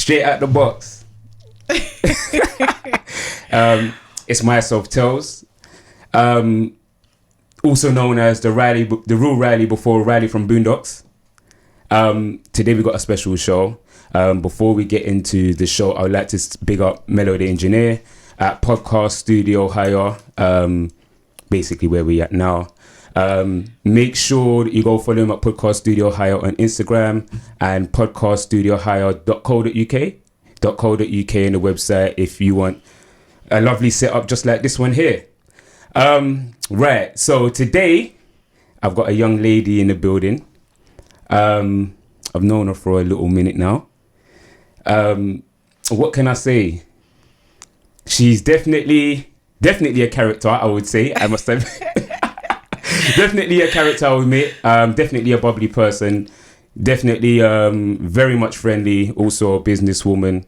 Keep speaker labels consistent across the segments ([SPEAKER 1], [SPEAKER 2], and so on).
[SPEAKER 1] straight out the box. It's myself, Tailz. Also known as the real Riley before Riley from Boondocks. Today we got a special show. Before we get into the show, I would like to big up Mellow the Engineer at Podcast Studio Hire, basically where we at now. Make sure that you go follow him at Podcast Studio Hire on Instagram and podcaststudiohire.co.uk and the website if you want a lovely setup just like this one here. Right, so today I've got a young lady in the building. I've known her for a little minute now. What can I say? She's definitely a character, I would say. I must have definitely a character, I would admit. Definitely a bubbly person. Definitely very much friendly. Also a businesswoman.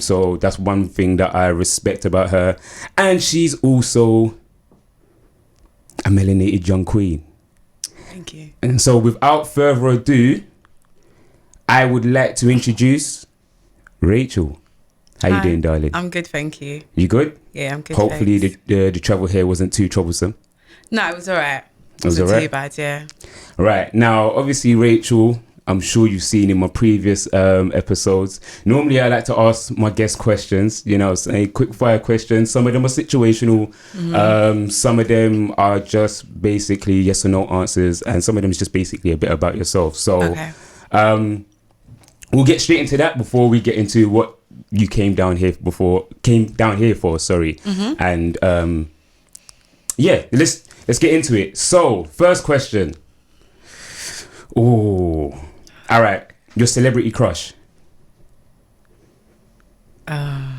[SPEAKER 1] So that's one thing that I respect about her. And she's also a melanated young queen.
[SPEAKER 2] Thank you.
[SPEAKER 1] And so without further ado, I would like to introduce Rachel. How you doing, darling?
[SPEAKER 2] I'm good, thank you.
[SPEAKER 1] You good?
[SPEAKER 2] Yeah, I'm good.
[SPEAKER 1] Hopefully the travel here wasn't too troublesome.
[SPEAKER 2] No, it was alright.
[SPEAKER 1] It was alright?
[SPEAKER 2] Too bad, yeah.
[SPEAKER 1] Right. Now, obviously, Rachel, I'm sure you've seen in my previous episodes. Normally, I like to ask my guests questions, say quick fire questions. Some of them are situational. Some of them are just basically yes or no answers. And some of them is just basically a bit about yourself. So
[SPEAKER 2] Okay.
[SPEAKER 1] We'll get straight into that before we get into what you came down here for. And yeah, let's get into it. So, first question. Oh, all right. Your celebrity crush. What's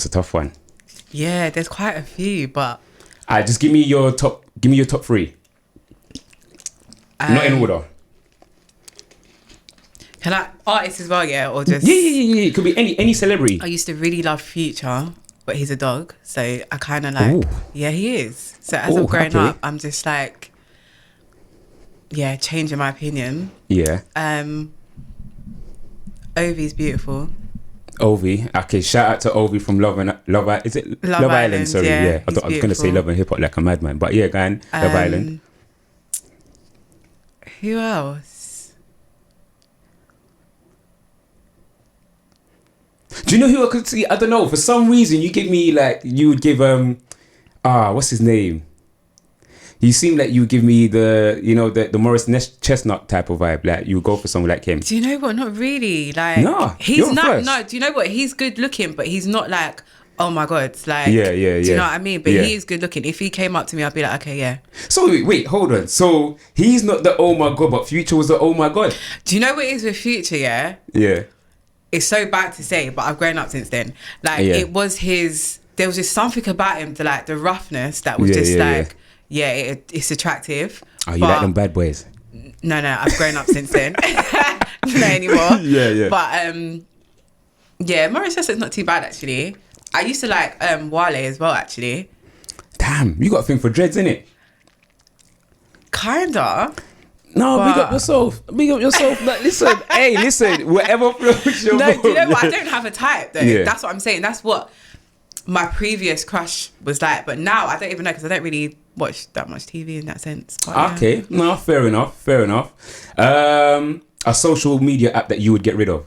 [SPEAKER 1] a tough one?
[SPEAKER 2] Yeah, there's quite a few, but
[SPEAKER 1] Just give me your top three. Not in order.
[SPEAKER 2] Can I artists as well, yeah, or just?
[SPEAKER 1] Yeah. It could be any celebrity.
[SPEAKER 2] I used to really love Future, but he's a dog, so I kind of like.
[SPEAKER 1] Ooh.
[SPEAKER 2] Yeah, he is. So as I'm growing
[SPEAKER 1] okay.
[SPEAKER 2] up, I'm just like, yeah, changing my opinion.
[SPEAKER 1] Yeah.
[SPEAKER 2] Ovi's beautiful.
[SPEAKER 1] Ovi. Okay, shout out to Ovi from Love Island, sorry, yeah. I was going to say Love and Hip Hop like a madman, but yeah, go on. Love Island.
[SPEAKER 2] Who else?
[SPEAKER 1] Do you know who I could see? I don't know. For some reason, you would give what's his name? You seem like you would give me the Morris Chestnut type of vibe. Like you would go for someone like him.
[SPEAKER 2] Do you know what? Not really. Like
[SPEAKER 1] No,
[SPEAKER 2] he's not. No, do you know what? He's good looking, but he's not like, oh my god, like
[SPEAKER 1] Yeah.
[SPEAKER 2] Do you know what I mean? But
[SPEAKER 1] Yeah.
[SPEAKER 2] he is good looking. If he came up to me, I'd be like, okay, yeah.
[SPEAKER 1] So wait, hold on. So he's not the oh my god, but Future was the oh my god.
[SPEAKER 2] Do you know what it is with Future? Yeah.
[SPEAKER 1] Yeah.
[SPEAKER 2] It's so bad to say, but I've grown up since then. Like
[SPEAKER 1] Yeah.
[SPEAKER 2] there was just something about him, the roughness that was it's attractive.
[SPEAKER 1] Oh, you like them bad boys?
[SPEAKER 2] No, I've grown up since then. Not anymore.
[SPEAKER 1] Yeah.
[SPEAKER 2] But Morris Chestnut's not too bad actually. I used to like Wale as well actually.
[SPEAKER 1] Damn, you got a thing for dreads, innit?
[SPEAKER 2] Kinda.
[SPEAKER 1] No, big up yourself. Like, listen, whatever floats your boat.
[SPEAKER 2] Do you know what? I don't have a type though.
[SPEAKER 1] Yeah.
[SPEAKER 2] That's what I'm saying. That's what my previous crush was like. But now I don't even know because I don't really watch that much TV in that sense. But,
[SPEAKER 1] Okay, no, fair enough. A social media app that you would get rid of?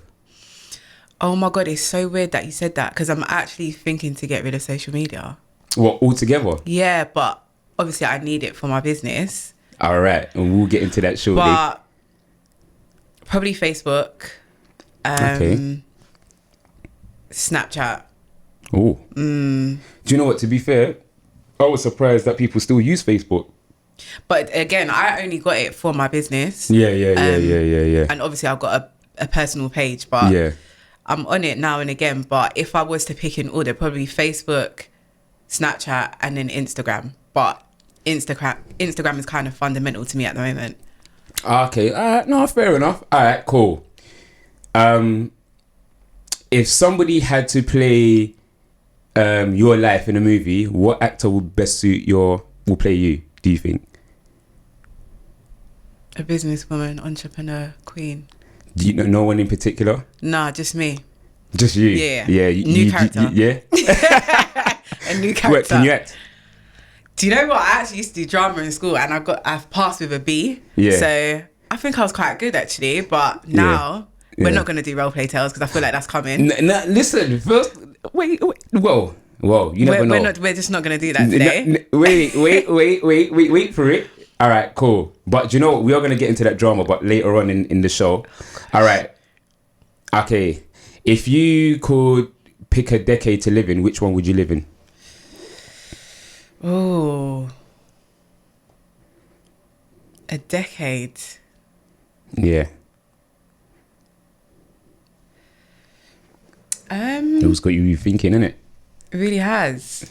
[SPEAKER 2] Oh my God, it's so weird that you said that because I'm actually thinking to get rid of social media.
[SPEAKER 1] What, altogether?
[SPEAKER 2] Yeah, but obviously I need it for my business.
[SPEAKER 1] All right, and we'll get into that shortly.
[SPEAKER 2] But probably Facebook.
[SPEAKER 1] Okay.
[SPEAKER 2] Snapchat.
[SPEAKER 1] Oh. Do you know what? To be fair, I was surprised that people still use Facebook.
[SPEAKER 2] But again, I only got it for my business.
[SPEAKER 1] Yeah.
[SPEAKER 2] And obviously I've got a personal page, but
[SPEAKER 1] yeah.
[SPEAKER 2] I'm on it now and again. But if I was to pick in order, probably Facebook, Snapchat, and then Instagram. But Instagram is kind of fundamental to me at the moment.
[SPEAKER 1] Okay. No, fair enough. All right, cool. If somebody had to play your life in a movie, what actor would best suit will play you, do you think?
[SPEAKER 2] A businesswoman, entrepreneur, queen.
[SPEAKER 1] Do you know no one in particular?
[SPEAKER 2] Nah, just me.
[SPEAKER 1] Just you?
[SPEAKER 2] Yeah.
[SPEAKER 1] Yeah.
[SPEAKER 2] New character.
[SPEAKER 1] Yeah.
[SPEAKER 2] A new character.
[SPEAKER 1] Wait, can you act?
[SPEAKER 2] Do you know what? I actually used to do drama in school, and I've passed with a B.
[SPEAKER 1] Yeah.
[SPEAKER 2] So I think I was quite good actually. But now we're not going to do role play tales because I feel like that's coming.
[SPEAKER 1] Listen, first, wait. Whoa. You never know.
[SPEAKER 2] We're just not going to do that today.
[SPEAKER 1] Wait for it. All right, cool. But do you know what? We are going to get into that drama, but later on in the show. All right. Okay. If you could pick a decade to live in, which one would you live in?
[SPEAKER 2] Oh, a decade.
[SPEAKER 1] Yeah. It was got you thinking, innit?
[SPEAKER 2] It really has.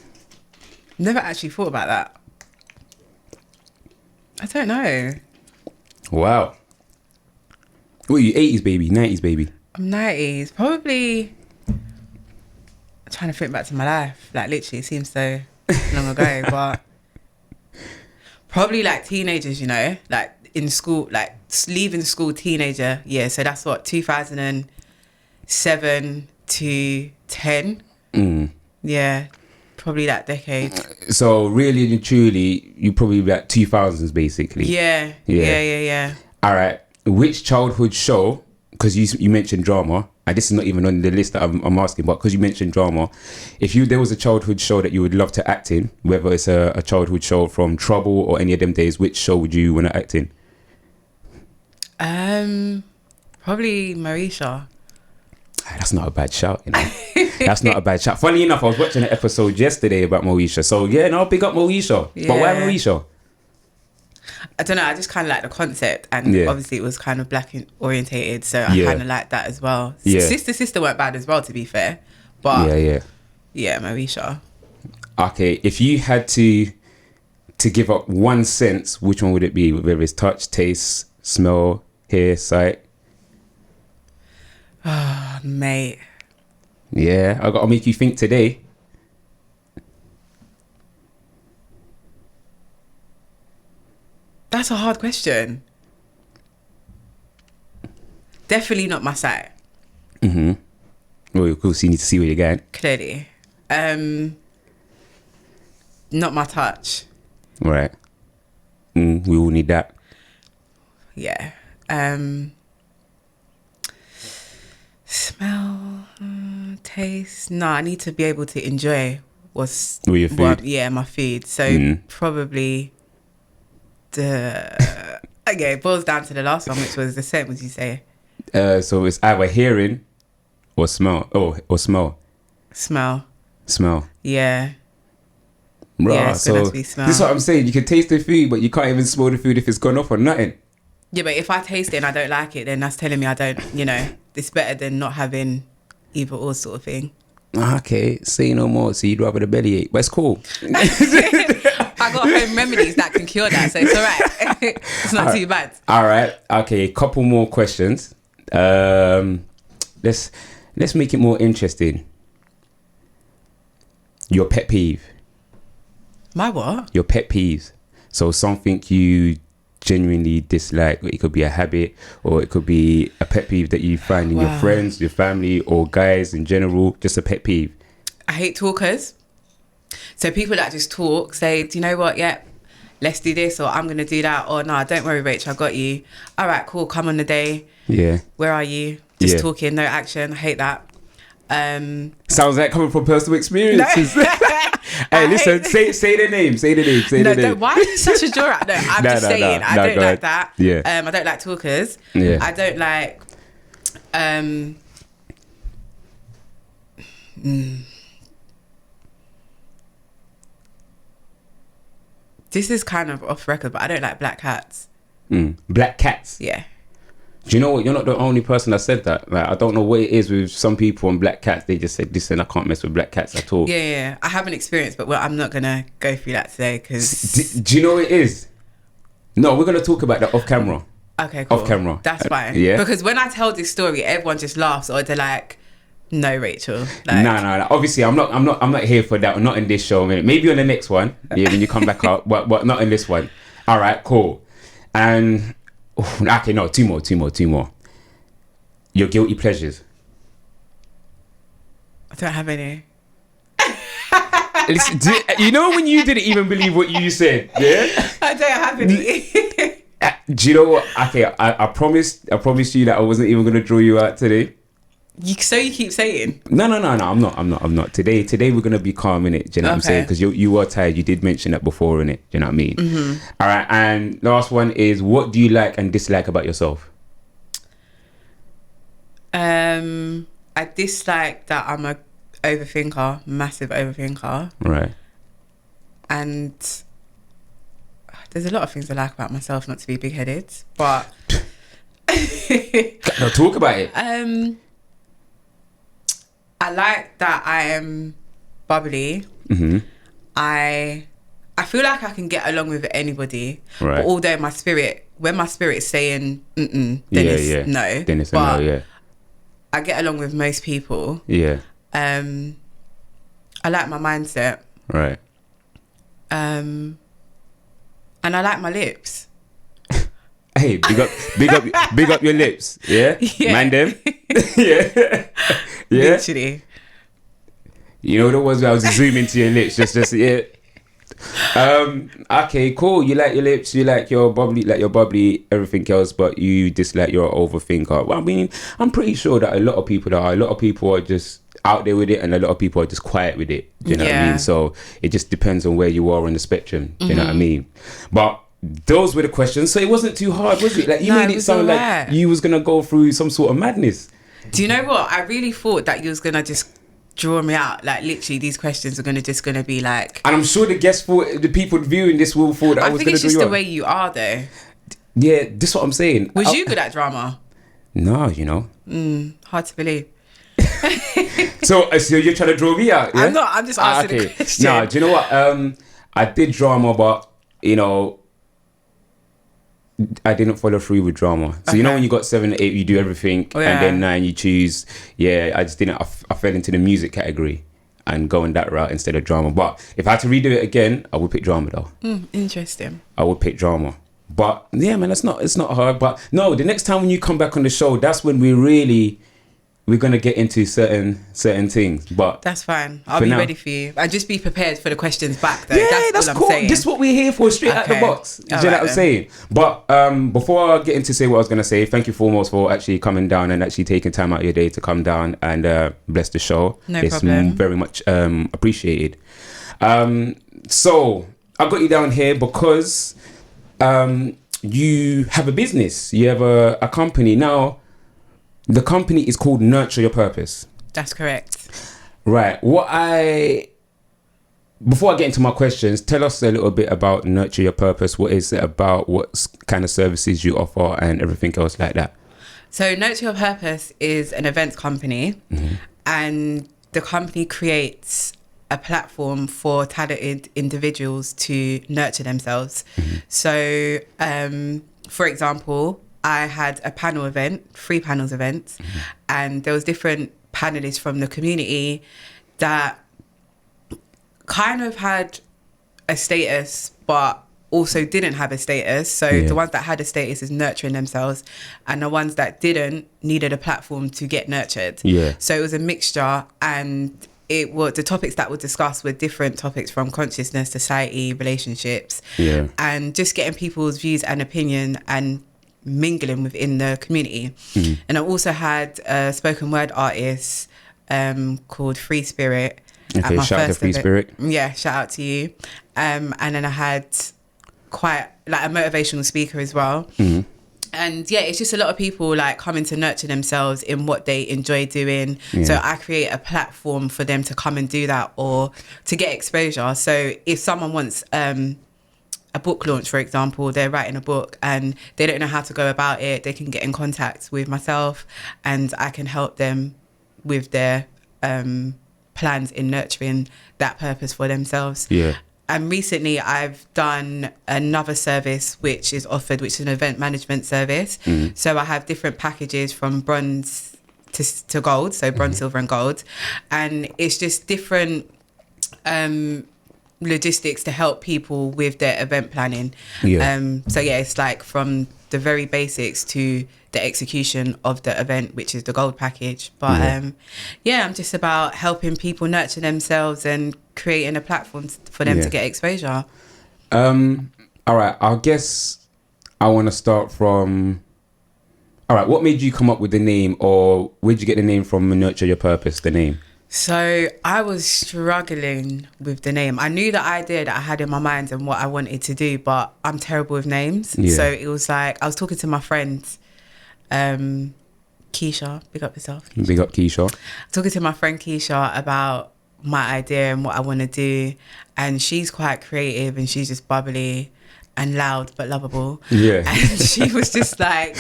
[SPEAKER 2] Never actually thought about that. I don't know.
[SPEAKER 1] Wow. What are you, 80s baby, 90s baby?
[SPEAKER 2] I'm 90s. Probably. I'm trying to think back to my life. Like, literally, it seems so long ago. But probably like teenagers, you know? Like in school, like leaving school teenager. Yeah, so that's what, 2007 to 10. Yeah, probably that decade.
[SPEAKER 1] So really and truly, you probably about 2000s basically.
[SPEAKER 2] Yeah.
[SPEAKER 1] All right. Which childhood show, because you mentioned drama, and this is not even on the list that I'm asking, but because you mentioned drama, if there was a childhood show that you would love to act in, whether it's a childhood show from Trouble or any of them days, which show would you want to act in?
[SPEAKER 2] Probably Marisha.
[SPEAKER 1] That's not a bad shout, you know. That's not a bad shout. Funny enough, I was watching an episode yesterday about Moesha. So yeah, no, big up Moesha. Yeah. But why Moesha?
[SPEAKER 2] I don't know. I just kind of like the concept, and obviously it was kind of black orientated, so I kind of like that as well.
[SPEAKER 1] Yeah.
[SPEAKER 2] Sister weren't bad as well, to be fair. But yeah, Moesha.
[SPEAKER 1] Okay, if you had to give up one sense, which one would it be? Whether it's touch, taste, smell, hear, sight.
[SPEAKER 2] Oh, mate.
[SPEAKER 1] Yeah, I gotta make you think today.
[SPEAKER 2] That's a hard question. Definitely not my sight.
[SPEAKER 1] Well, of course, you need to see where you're going.
[SPEAKER 2] Clearly. Not my touch.
[SPEAKER 1] Right. We all need that.
[SPEAKER 2] Yeah. Smell, taste. No, I need to be able to enjoy what's
[SPEAKER 1] your food.
[SPEAKER 2] My food. So probably it boils down to the last one, which was the same. Would you say?
[SPEAKER 1] So it's either hearing or smell. Or smell.
[SPEAKER 2] Smell. Yeah.
[SPEAKER 1] Right.
[SPEAKER 2] Yeah, it's gonna have to be smell.
[SPEAKER 1] This is what I'm saying. You can taste the food, but you can't even smell the food if it's gone off or nothing.
[SPEAKER 2] Yeah, but if I taste it and I don't like it, then that's telling me I don't, it's better than not having either or sort of thing.
[SPEAKER 1] Okay, say no more. So you'd rather the bellyache, but it's cool.
[SPEAKER 2] I got home remedies that can cure that, so it's all right. It's not too bad.
[SPEAKER 1] All right. Okay, couple more questions. Let's make it more interesting. Your pet peeve.
[SPEAKER 2] My what?
[SPEAKER 1] Your pet peeves. So something you genuinely dislike. It could be a habit, or it could be a pet peeve that you find in your friends, your family, or guys in general. Just a pet peeve.
[SPEAKER 2] I hate talkers. So people that just talk, say, do you know what? Yeah, let's do this, or I'm going to do that, or no, don't worry, Rachel, I got you. All right, cool, come on the day.
[SPEAKER 1] Yeah.
[SPEAKER 2] Where are you? Just talking, no action. I hate that.
[SPEAKER 1] Sounds like coming from personal experiences.
[SPEAKER 2] No.
[SPEAKER 1] Hey, listen, say the name. Say the name.
[SPEAKER 2] Why are you such a jaw out? No, I'm just saying. I don't like that.
[SPEAKER 1] Yeah.
[SPEAKER 2] I don't like talkers.
[SPEAKER 1] Yeah.
[SPEAKER 2] I don't like. This is kind of off record, but I don't like black cats.
[SPEAKER 1] Black cats.
[SPEAKER 2] Yeah.
[SPEAKER 1] Do you know what? You're not the only person that said that. Like, I don't know what it is with some people on black cats. They just said, listen, I can't mess with black cats at all.
[SPEAKER 2] Yeah. I haven't experienced, but I'm not going to go through that today because...
[SPEAKER 1] Do you know what it is? No, we're going to talk about that off camera.
[SPEAKER 2] Okay, cool.
[SPEAKER 1] Off camera.
[SPEAKER 2] That's fine.
[SPEAKER 1] Yeah.
[SPEAKER 2] Because when I tell this story, everyone just laughs or they're like, no, Rachel. Like,
[SPEAKER 1] no. Obviously, I'm not here for that. Not in this show. Maybe on the next one. Yeah, when you come back up. But not in this one. All right, cool. And... okay, no, two more. Your guilty pleasures.
[SPEAKER 2] I don't have any.
[SPEAKER 1] Listen, you know when you didn't even believe what you said, yeah?
[SPEAKER 2] I don't have any.
[SPEAKER 1] Do you know what? Okay, I promised you that I wasn't even going to draw you out today.
[SPEAKER 2] So you keep saying?
[SPEAKER 1] No, I'm not. Today we're going to be calm, innit? Do you know what I'm saying? Because you were tired. You did mention that before, innit? Do you know what I mean? Mm-hmm. All right, and last one is, what do you like and dislike about yourself?
[SPEAKER 2] I dislike that I'm a overthinker, massive overthinker.
[SPEAKER 1] Right.
[SPEAKER 2] And there's a lot of things I like about myself, not to be big-headed, but...
[SPEAKER 1] No, talk about it.
[SPEAKER 2] I like that I am bubbly.
[SPEAKER 1] Mm-hmm.
[SPEAKER 2] I feel like I can get along with anybody.
[SPEAKER 1] Right.
[SPEAKER 2] But although when my spirit's saying then it's no.
[SPEAKER 1] Then it's a no, yeah.
[SPEAKER 2] I get along with most people.
[SPEAKER 1] Yeah.
[SPEAKER 2] I like my mindset.
[SPEAKER 1] Right.
[SPEAKER 2] And I like my lips.
[SPEAKER 1] Hey, big up your lips. Yeah. Mind them. Yeah. Yeah.
[SPEAKER 2] Literally.
[SPEAKER 1] You know what it was? I was zooming to your lips. Just yeah. Okay, cool. You like your lips. You like your bubbly, everything else, but you dislike your overthinker. Well, I mean, I'm pretty sure that a lot of people are just out there with it, and a lot of people are just quiet with it. Do you know what I mean? So it just depends on where you are on the spectrum. Do you know what I mean? But those were the questions. So it wasn't too hard, was it? Like you made it sound like you was gonna go through some sort of madness.
[SPEAKER 2] Do you know what? I really thought that you was gonna just draw me out. Like literally, these questions are gonna be like. And
[SPEAKER 1] I'm sure the the people viewing this will thought that I was gonna do.
[SPEAKER 2] I think it's just the way you are, though.
[SPEAKER 1] Yeah, this is what I'm saying.
[SPEAKER 2] Was you good at drama?
[SPEAKER 1] No, you know.
[SPEAKER 2] Hard to believe.
[SPEAKER 1] So you're trying to draw me out? Yeah?
[SPEAKER 2] I'm not. I'm just asking the question.
[SPEAKER 1] No, do you know what? I did drama, but you know, I didn't follow through with drama. So you know when you got 7, 8, you do everything, and then 9 you choose. Yeah, I just didn't. I fell into the music category and going that route instead of drama. But if I had to redo it again, I would pick drama though.
[SPEAKER 2] Interesting.
[SPEAKER 1] I would pick drama. But yeah, man, it's not hard. But no, the next time when you come back on the show, that's when we're gonna get into certain things. But
[SPEAKER 2] that's fine. I'll be ready for you. And just be prepared for the questions back though.
[SPEAKER 1] Yeah, that's cool. This is what we're here for, straight out the box. Do you know what I'm saying? But before I get into say what I was gonna say, thank you foremost for actually coming down and actually taking time out of your day to come down and bless the show.
[SPEAKER 2] No problem.
[SPEAKER 1] It's very much appreciated. So I got you down here because you have a business. You have a company now. The company is called Nurture Your Purpose.
[SPEAKER 2] That's correct.
[SPEAKER 1] Right. Before I get into my questions, tell us a little bit about Nurture Your Purpose. What is it about? What kind of services you offer and everything else like that?
[SPEAKER 2] So Nurture Your Purpose is an events company, and the company creates a platform for talented individuals to nurture themselves. So, for example, I had a panel event, 3 panels events, and there was different panelists from the community that kind of had a status, but also didn't have a status. So the ones that had a status is nurturing themselves, and the ones that didn't needed a platform to get nurtured. Yeah. So it was a mixture, and the topics that were discussed were different topics from consciousness, society, relationships, and just getting people's views and opinion and mingling within the community. And I also had a spoken word artist called Free Spirit.
[SPEAKER 1] Okay, shout out to Free Spirit.
[SPEAKER 2] Yeah, shout out to you. And then I had quite like a motivational speaker as well. And yeah, it's just a lot of people like coming to nurture themselves in what they enjoy doing. So I create a platform for them to come and do that or to get exposure. So if someone wants a book launch, for example, they're writing a book and they don't know how to go about it, they can get in contact with myself and I can help them with their plans in nurturing that purpose for themselves. And recently I've done another service which is offered, which is an event management service. So I have different packages from bronze to gold, so bronze, silver and gold. And it's just different logistics to help people with their event planning. So yeah, it's like from the very basics to the execution of the event, which is the gold package. But I'm just about helping people nurture themselves and creating a platform for them to get exposure.
[SPEAKER 1] All right, I guess I want to start from... All right, what made you come up with the name, or where'd you get the name from, Nurture Your Purpose, the name?
[SPEAKER 2] So I was struggling with the name. I knew the idea that I had in my mind and what I wanted to do, but I'm terrible with names.
[SPEAKER 1] Yeah.
[SPEAKER 2] So it was like, I was talking to my friend, Keisha, big up yourself. Keisha.
[SPEAKER 1] Big up Keisha.
[SPEAKER 2] Talking to my friend Keisha about my idea and what I want to do. And she's quite creative and she's just bubbly and loud but lovable.
[SPEAKER 1] Yeah.
[SPEAKER 2] And she was just like,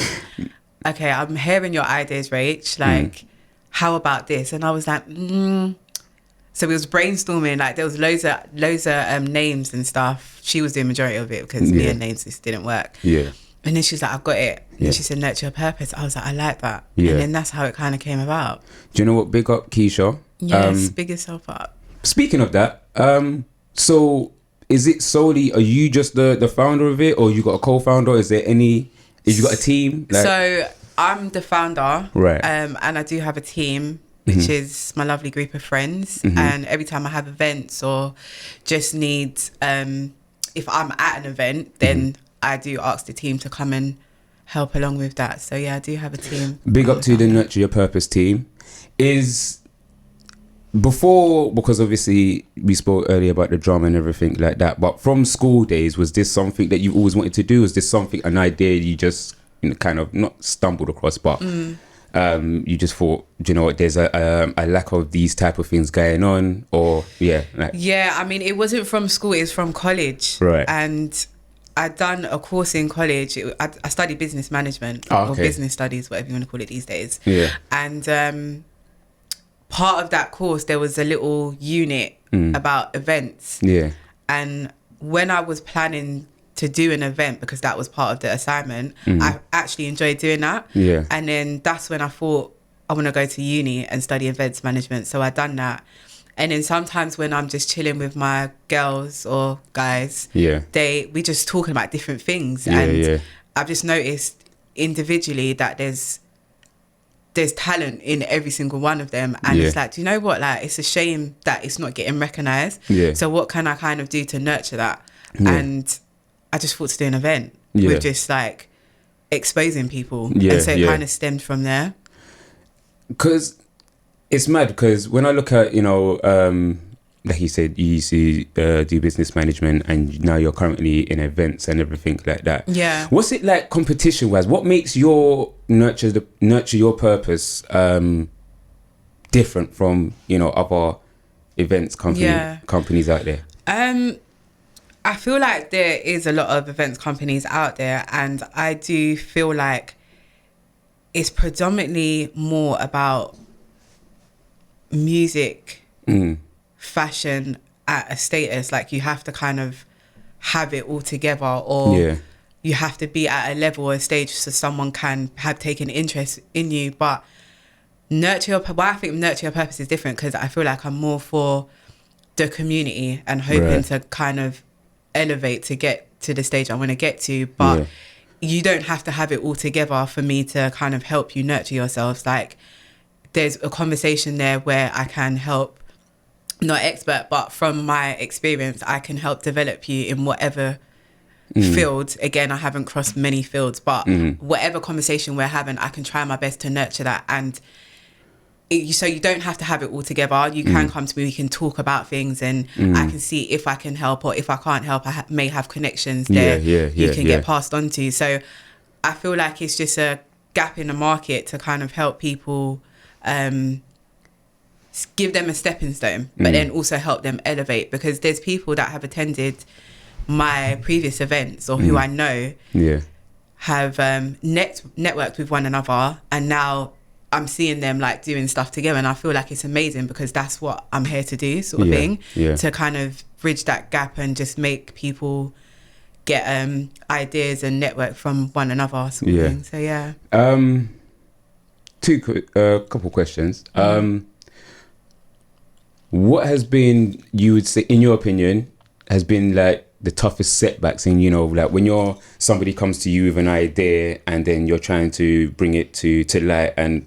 [SPEAKER 2] okay, I'm hearing your ideas, Rach. Like, how about this? And I was like, So we was brainstorming. Like, there was loads of names and stuff. She was doing majority of it because me and names just didn't work.
[SPEAKER 1] Yeah.
[SPEAKER 2] And then she was like, I've got it.
[SPEAKER 1] Yeah.
[SPEAKER 2] And she said, Nurture Your Purpose. I was like, I like that.
[SPEAKER 1] Yeah.
[SPEAKER 2] And then that's how it kind of came about.
[SPEAKER 1] Do you know what? Big up Keisha.
[SPEAKER 2] Yes, big yourself up.
[SPEAKER 1] Speaking of that, so is it solely, are you just the founder of it, or you got a co-founder? Is there any, have you got a team? Like,
[SPEAKER 2] so I'm the founder.
[SPEAKER 1] Right.
[SPEAKER 2] And I do have a team, which is my lovely group of friends. And every time I have events or just need, if I'm at an event, then I do ask the team to come and help along with that. So yeah, I do have a team.
[SPEAKER 1] Big up to the Nurture Your Purpose team. Because obviously we spoke earlier about the drama and everything like that, but from school days, was this something that you always wanted to do? Was this an idea you just kind of not stumbled across, but you just thought, do you know what, there's a lack of these type of things going on? Or
[SPEAKER 2] I mean, it wasn't from school, it was from college.
[SPEAKER 1] Right.
[SPEAKER 2] And I'd done a course in college. I studied business management or business studies, whatever you want to call it these days.
[SPEAKER 1] Yeah.
[SPEAKER 2] And part of that course, there was a little unit about events.
[SPEAKER 1] Yeah.
[SPEAKER 2] And when I was planning to do an event, because that was part of the assignment, I actually enjoyed doing that.
[SPEAKER 1] Yeah.
[SPEAKER 2] And then that's when I thought, I want to go to uni and study events management. So I done that. And then sometimes when I'm just chilling with my girls or guys, we just talking about different things. And I've just noticed individually that there's talent in every single one of them. And it's like, do you know what? Like, it's a shame that it's not getting recognised. Yeah. So what can I kind of do to nurture that? Yeah. And I just thought to do an event with just like exposing people. Yeah. And so it kind of stemmed from there.
[SPEAKER 1] Because it's mad, because when I look at, like you said, you used to do business management and now you're currently in events and everything like that.
[SPEAKER 2] Yeah.
[SPEAKER 1] What's it like competition wise? What makes your Nurture Your Purpose different from, other events companies out there?
[SPEAKER 2] I feel like there is a lot of events companies out there, and I do feel like it's predominantly more about music, fashion at a status. Like, you have to kind of have it all together, or you have to be at a level or a stage so someone can have taken interest in you. But I think Nurture Your Purpose is different, because I feel like I'm more for the community and hoping to kind of elevate to get to the stage I want to get to. But you don't have to have it all together for me to kind of help you nurture yourselves. Like, there's a conversation there where I can help, not expert, but from my experience, I can help develop you in whatever field. Again, I haven't crossed many fields, but whatever conversation we're having, I can try my best to nurture that. And so you don't have to have it all together. You can come to me, we can talk about things, and I can see if I can help, or if I can't help, I may have connections there you can get passed on to. So I feel like it's just a gap in the market to kind of help people, give them a stepping stone, but then also help them elevate, because there's people that have attended my previous events, or who I know have networked with one another, and now I'm seeing them like doing stuff together, and I feel like it's amazing, because that's what I'm here to do, sort of thing, to kind of bridge that gap and just make people get ideas and network from one another, sort of thing. So
[SPEAKER 1] couple questions. What has been, you would say, in your opinion, has been like the toughest setbacks in, you know, like when somebody comes to you with an idea and then you're trying to bring it to light, and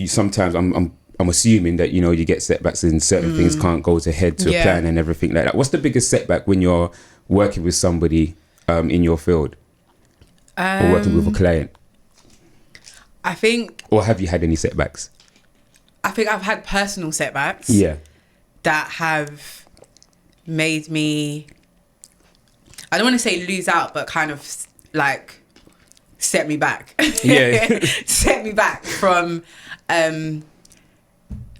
[SPEAKER 1] sometimes I'm assuming that, you know, you get setbacks and certain things can't go to head to a plan and everything like that. What's the biggest setback when you're working with somebody in your field or working with a client?
[SPEAKER 2] I think...
[SPEAKER 1] Or have you had any setbacks?
[SPEAKER 2] I think I've had personal setbacks.
[SPEAKER 1] Yeah.
[SPEAKER 2] That have made me... I don't want to say lose out, but kind of like set me back.
[SPEAKER 1] Yeah.
[SPEAKER 2] Set me back from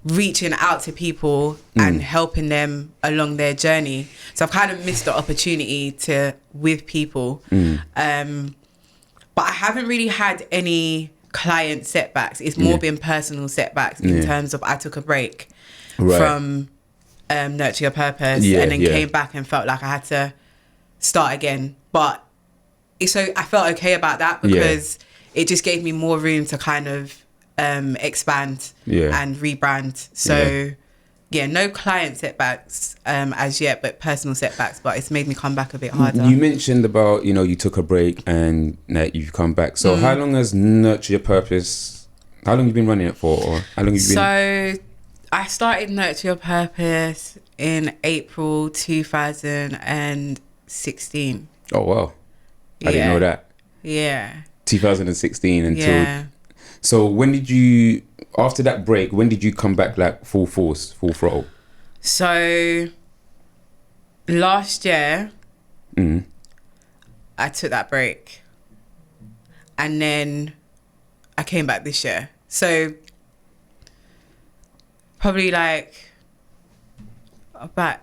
[SPEAKER 2] reaching out to people and helping them along their journey. So I've kind of missed the opportunity with people. But I haven't really had any client setbacks. It's more been personal setbacks in terms of I took a break from Nurture Your Purpose and then came back and felt like I had to start again. But I felt okay about that because it just gave me more room to kind of expand and rebrand. So no client setbacks as yet, but personal setbacks. But it's made me come back a bit harder.
[SPEAKER 1] You mentioned about, you know, you took a break and you've come back. So how long has Nurture Your Purpose, how long have you been running it for? Or how long have you been?
[SPEAKER 2] So I started Nurture Your Purpose in April 2016.
[SPEAKER 1] Oh, wow. I didn't know that.
[SPEAKER 2] Yeah.
[SPEAKER 1] 2016 until... So when did you, after that break, when did you come back like full force, full throttle?
[SPEAKER 2] So last year, I took that break. And then I came back this year. So probably like about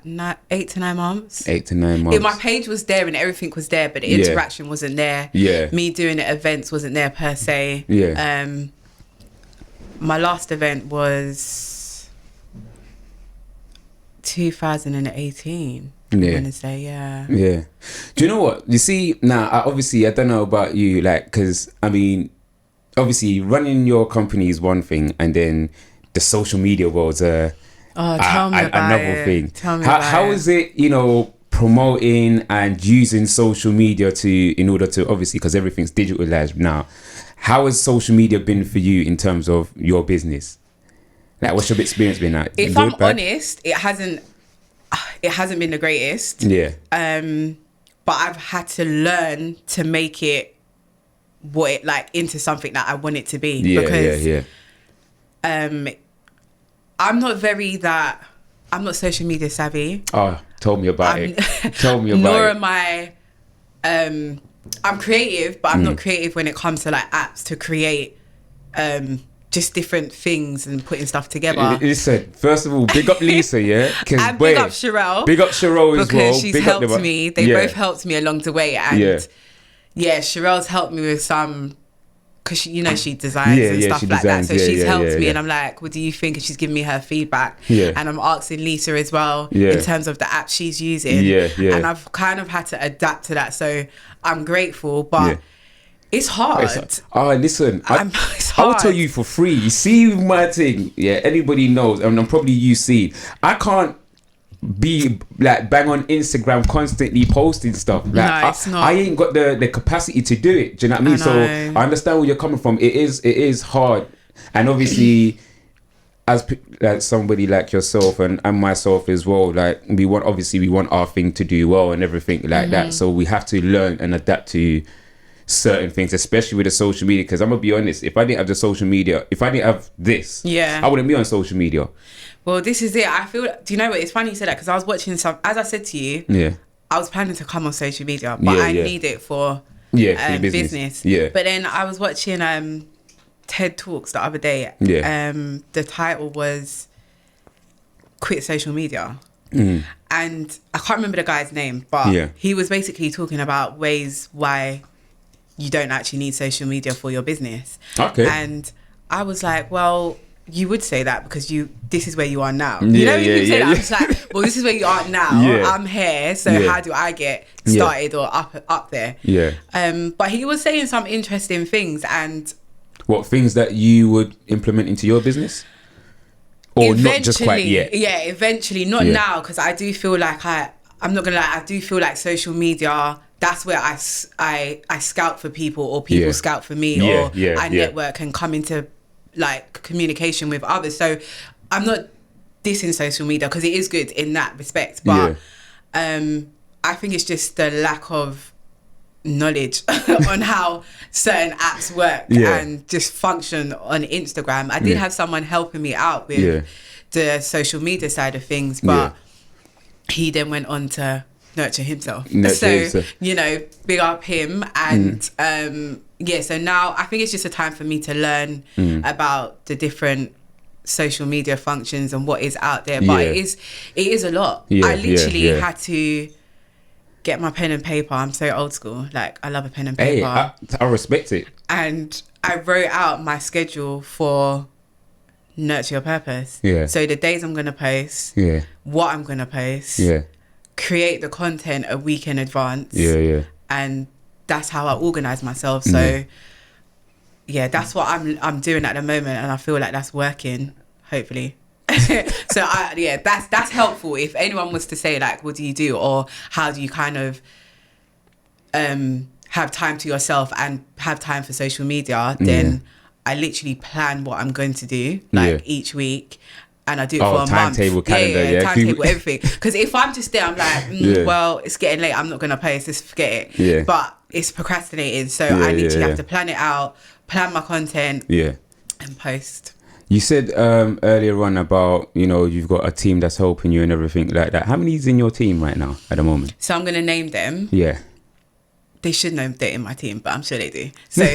[SPEAKER 2] 8 to 9 months.
[SPEAKER 1] 8 to 9 months.
[SPEAKER 2] My page was there and everything was there, but the interaction wasn't there.
[SPEAKER 1] Yeah.
[SPEAKER 2] Me doing the events wasn't there per se.
[SPEAKER 1] Yeah.
[SPEAKER 2] My last event was 2018. I'm gonna say, yeah. Do
[SPEAKER 1] you know what? You see, now, obviously, I don't know about you, like, because, I mean, obviously, running your company is one thing, and then the social media world's
[SPEAKER 2] tell me about
[SPEAKER 1] another thing.
[SPEAKER 2] Tell me
[SPEAKER 1] how is it, you know, promoting and using social media in order to, obviously, because everything's digitalized now, how has social media been for you in terms of your business? Like, what's your experience been like?
[SPEAKER 2] If I'm honest, it hasn't been the greatest.
[SPEAKER 1] Yeah.
[SPEAKER 2] But I've had to learn to make it into something that I want it to be.
[SPEAKER 1] Yeah.
[SPEAKER 2] I'm not social media savvy.
[SPEAKER 1] Oh, tell me about it. Tell me about
[SPEAKER 2] nor
[SPEAKER 1] it.
[SPEAKER 2] am I, I'm creative, but I'm not creative when it comes to like apps to create just different things and putting stuff together.
[SPEAKER 1] Listen, first of all, big up Lisa, yeah?
[SPEAKER 2] And big up Sherelle.
[SPEAKER 1] Big up Sherelle as well.
[SPEAKER 2] Because she's helped me. They both helped me along the way. And Sherelle's helped me with some... Because she designs and stuff like that. So she's helped me and I'm like, what do you think? And she's giving me her feedback. And I'm asking Lisa as well in terms of the app she's using. And I've kind of had to adapt to that. So I'm grateful, but it's hard.
[SPEAKER 1] Listen,
[SPEAKER 2] it's hard.
[SPEAKER 1] I will tell you for free. You see my thing, anybody knows, and I'm probably you see, I can't be like bang on Instagram constantly posting stuff. Like,
[SPEAKER 2] no, it's not.
[SPEAKER 1] I ain't got the capacity to do it. Do you know what I mean? So I understand where you're coming from. It is hard, and obviously, as like somebody like yourself and myself as well, like we want our thing to do well and everything like that. So we have to learn and adapt to certain things, especially with the social media. Because I'm gonna be honest, if I didn't have the social media, if I didn't have this, I wouldn't be on social media.
[SPEAKER 2] Well, this is it. I feel... Do you know what? It's funny you said that because I was watching some... As I said to you, I was planning to come on social media, but I need it for
[SPEAKER 1] your business. Yeah.
[SPEAKER 2] But then I was watching TED Talks the other day. The title was Quit Social Media. And I can't remember the guy's name, but he was basically talking about ways why you don't actually need social media for your business. Okay. And I was like, well... You would say that because this is where you are now. You know, you say that. I'm just like, well, this is where you are now. I'm here. So how do I get started or up there? But he was saying some interesting things. And
[SPEAKER 1] what things that you would implement into your business? Or not just quite yet?
[SPEAKER 2] Yeah, eventually. Not now, because I do feel like I'm not gonna lie, I do feel like social media, that's where I scout for people, or people scout for me, or I network and come into like communication with others. So I'm not dissing social media, because it is good in that respect, but I think it's just the lack of knowledge on how certain apps work and just function on Instagram. I did have someone helping me out with the social media side of things, but he then went on to nurture himself. So, you know, big up him. And so now I think it's just a time for me to learn about the different social media functions and what is out there. But it is a lot. I literally had to get my pen and paper. I'm so old school. Like, I love a pen and paper.
[SPEAKER 1] Hey, I respect it.
[SPEAKER 2] And I wrote out my schedule for Nurture Your Purpose. Yeah. So the days I'm going to post, what I'm going to post, create the content a week in advance. And that's how I organize myself. So that's what I'm doing at the moment, and I feel like that's working, hopefully. So that's helpful. If anyone was to say like, what do you do, or how do you kind of have time to yourself and have time for social media, then I literally plan what I'm going to do each week, and I do it for a
[SPEAKER 1] timetable,
[SPEAKER 2] month.
[SPEAKER 1] calendar,
[SPEAKER 2] timetable, everything. Because if I'm just there, I'm like, well, it's getting late, I'm not going to post, just forget it. But it's procrastinating, so I literally have to plan it out, plan my content, and post.
[SPEAKER 1] You said earlier on about, you know, you've got a team that's helping you and everything like that. How many is in your team right now at the moment?
[SPEAKER 2] So I'm going to name them.
[SPEAKER 1] Yeah.
[SPEAKER 2] They should know they're in my team, but I'm sure they do. So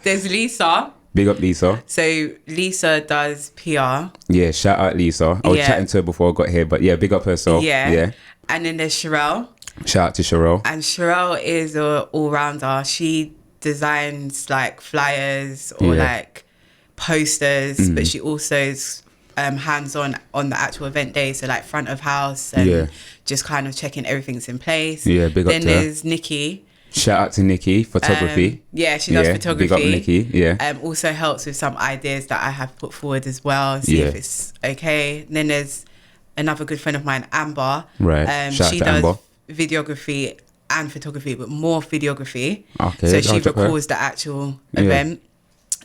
[SPEAKER 2] there's Lisa.
[SPEAKER 1] Big up Lisa.
[SPEAKER 2] So Lisa does PR.
[SPEAKER 1] Yeah, shout out Lisa. I was chatting to her before I got here, but big up herself. Yeah.
[SPEAKER 2] And then there's Sherelle.
[SPEAKER 1] Shout out to Sherelle.
[SPEAKER 2] And Sherelle is an all-rounder. She designs like flyers or like posters, but she also is hands-on on the actual event day, so like front of house and just kind of checking everything's in place. Big up then to there's her. Nikki.
[SPEAKER 1] Shout out to Nikki, photography.
[SPEAKER 2] She does photography.
[SPEAKER 1] Big up Nikki.
[SPEAKER 2] Also helps with some ideas that I have put forward as well, see if it's okay. And then there's another good friend of mine, Amber.
[SPEAKER 1] Right.
[SPEAKER 2] She does Amber. Videography and photography, but more videography.
[SPEAKER 1] Okay.
[SPEAKER 2] So she records the actual event.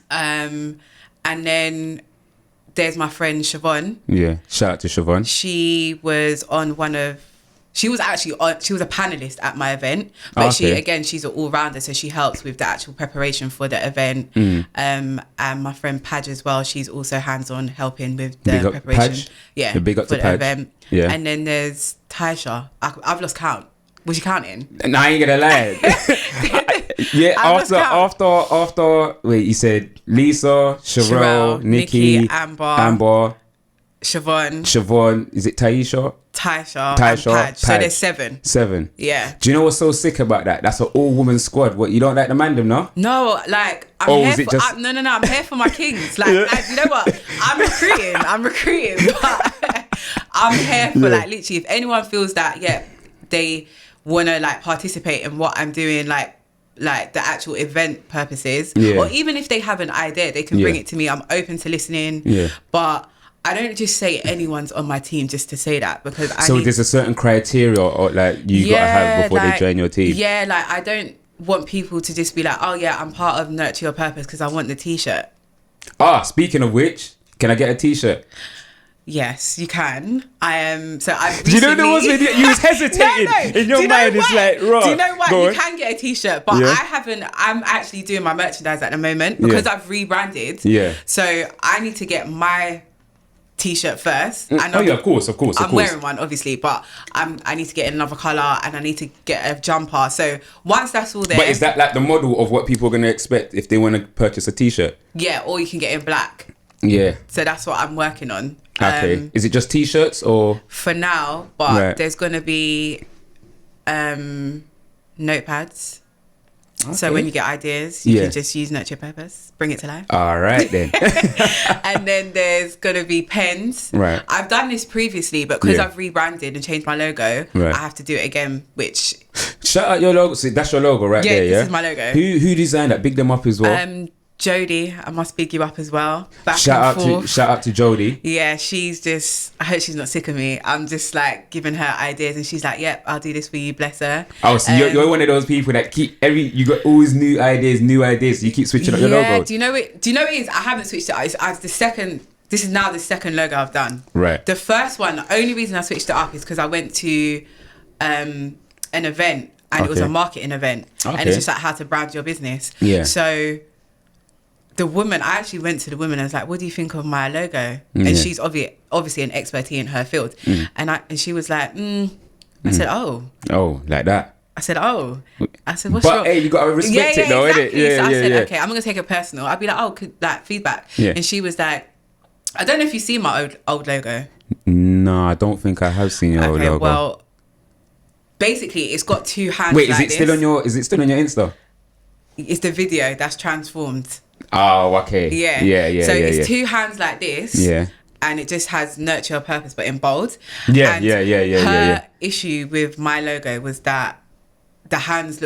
[SPEAKER 2] And then there's my friend Siobhan. Yeah,
[SPEAKER 1] shout out to Siobhan.
[SPEAKER 2] She was she was a panelist at my event, but she's an all-rounder, so she helps with the actual preparation for the event. And my friend Padge as well, she's also hands-on helping with the preparation.
[SPEAKER 1] Padge. Yeah, big up to
[SPEAKER 2] the
[SPEAKER 1] Padge.
[SPEAKER 2] Event. Yeah. And then there's Taisha. I've lost count. Was you counting?
[SPEAKER 1] No, I ain't gonna lie. After wait, you said Lisa, Sherelle, Nikki, Amber, Siobhan, is it Taisha, and Padge.
[SPEAKER 2] So there's seven. Yeah.
[SPEAKER 1] Do you know what's so sick about that? That's an all-woman squad. What, you don't like the man them, no?
[SPEAKER 2] No, like I'm here for my kings. Like you know what? I'm recruiting, but I'm here for like literally if anyone feels that they want to like participate in what I'm doing, like the actual event purposes, or even if they have an idea, they can bring it to me. I'm open to listening, but I don't just say anyone's on my team just to say that, because
[SPEAKER 1] there's a certain criteria or like you gotta have before they join your team.
[SPEAKER 2] Yeah, like I don't want people to just be like, oh yeah, I'm part of Nurture Your Purpose because I want the t-shirt. Speaking
[SPEAKER 1] of which, can I get a t-shirt?
[SPEAKER 2] Yes, you can. So I.
[SPEAKER 1] Do you know there was you was hesitating in your mind? It's like, right.
[SPEAKER 2] Do you know what? You can get a t-shirt, but I haven't. I'm actually doing my merchandise at the moment because I've rebranded. Yeah. So I need to get my t-shirt first. And
[SPEAKER 1] of course.
[SPEAKER 2] I'm wearing one, obviously, but I need to get another colour and I need to get a jumper. So once that's all there.
[SPEAKER 1] But is that like the model of what people are going to expect if they want to purchase a t-shirt?
[SPEAKER 2] Yeah, or you can get in black.
[SPEAKER 1] Yeah.
[SPEAKER 2] So that's what I'm working on.
[SPEAKER 1] Okay. Is it just t-shirts or?
[SPEAKER 2] For now, but there's going to be notepads. Okay. So when you get ideas, you can just use Nurture Your Purpose, bring it to life.
[SPEAKER 1] All right then.
[SPEAKER 2] And then there's going to be pens. Right. I've done this previously, but because I've rebranded and changed my logo, I have to do it again, which...
[SPEAKER 1] Shout out your logo. See, that's your logo right there, yeah?
[SPEAKER 2] this is my logo.
[SPEAKER 1] Who designed that? Big them up as well.
[SPEAKER 2] Jodie, I must big you up as well.
[SPEAKER 1] Shout out to Jodie.
[SPEAKER 2] Yeah, she's just, I hope she's not sick of me. I'm just like giving her ideas and she's like, yep, I'll do this for you, bless her.
[SPEAKER 1] Oh, so you're one of those people that you got always new ideas, so you keep switching up your logo.
[SPEAKER 2] Do you know what it is? I haven't switched it up. This is now the second logo I've done.
[SPEAKER 1] Right.
[SPEAKER 2] The first one, the only reason I switched it up is because I went to an event and it was a marketing event. And it's just like how to brand your business.
[SPEAKER 1] Yeah.
[SPEAKER 2] So the woman, I actually went to the woman and was like, what do you think of my logo? And she's obviously an expertise in her field. And she was like, I said, oh. Oh,
[SPEAKER 1] like that.
[SPEAKER 2] I said, oh. I said, what's wrong?
[SPEAKER 1] But hey, you got to respect it though,
[SPEAKER 2] exactly.
[SPEAKER 1] innit? Yeah,
[SPEAKER 2] so I said,
[SPEAKER 1] yeah.
[SPEAKER 2] okay, I'm going to take it personal. I'd be like, oh, like feedback.
[SPEAKER 1] Yeah.
[SPEAKER 2] And she was like, I don't know if you see my old logo.
[SPEAKER 1] No, I don't think I have seen your old logo.
[SPEAKER 2] Well, basically, it's got two hands.
[SPEAKER 1] Wait,
[SPEAKER 2] like
[SPEAKER 1] is it still on your Insta?
[SPEAKER 2] It's the video that's transformed.
[SPEAKER 1] Oh, okay.
[SPEAKER 2] Yeah. So it's two hands like this.
[SPEAKER 1] Yeah.
[SPEAKER 2] And it just has nurture purpose, but in bold.
[SPEAKER 1] Yeah,
[SPEAKER 2] and
[SPEAKER 1] Her
[SPEAKER 2] issue with my logo was that the hands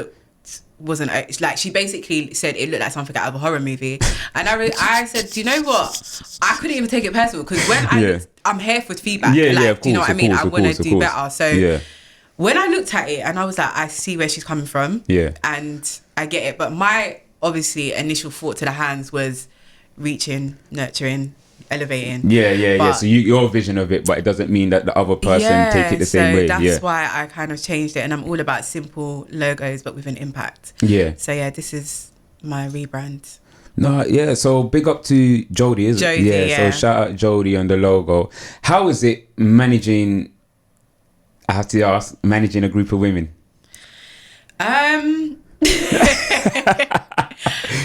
[SPEAKER 2] wasn't like, she basically said it looked like something out of a horror movie. And I said, do you know what? I couldn't even take it personal because when I'm here for feedback.
[SPEAKER 1] Yeah, of course,
[SPEAKER 2] do you know what I mean? I want to do
[SPEAKER 1] course.
[SPEAKER 2] better. So when I looked at it and I was like, I see where she's coming from.
[SPEAKER 1] Yeah.
[SPEAKER 2] And I get it. But my obviously initial thought to the hands was reaching, nurturing, elevating.
[SPEAKER 1] Yeah. So your vision of it, but it doesn't mean that the other person take it the same way.
[SPEAKER 2] That's why I kind of changed it, and I'm all about simple logos but with an impact.
[SPEAKER 1] Yeah.
[SPEAKER 2] So this is my rebrand.
[SPEAKER 1] No, yeah. So big up to Jodie, isn't it? Yeah. So shout out Jodie on the logo. How is it managing? I have to ask, managing a group of women.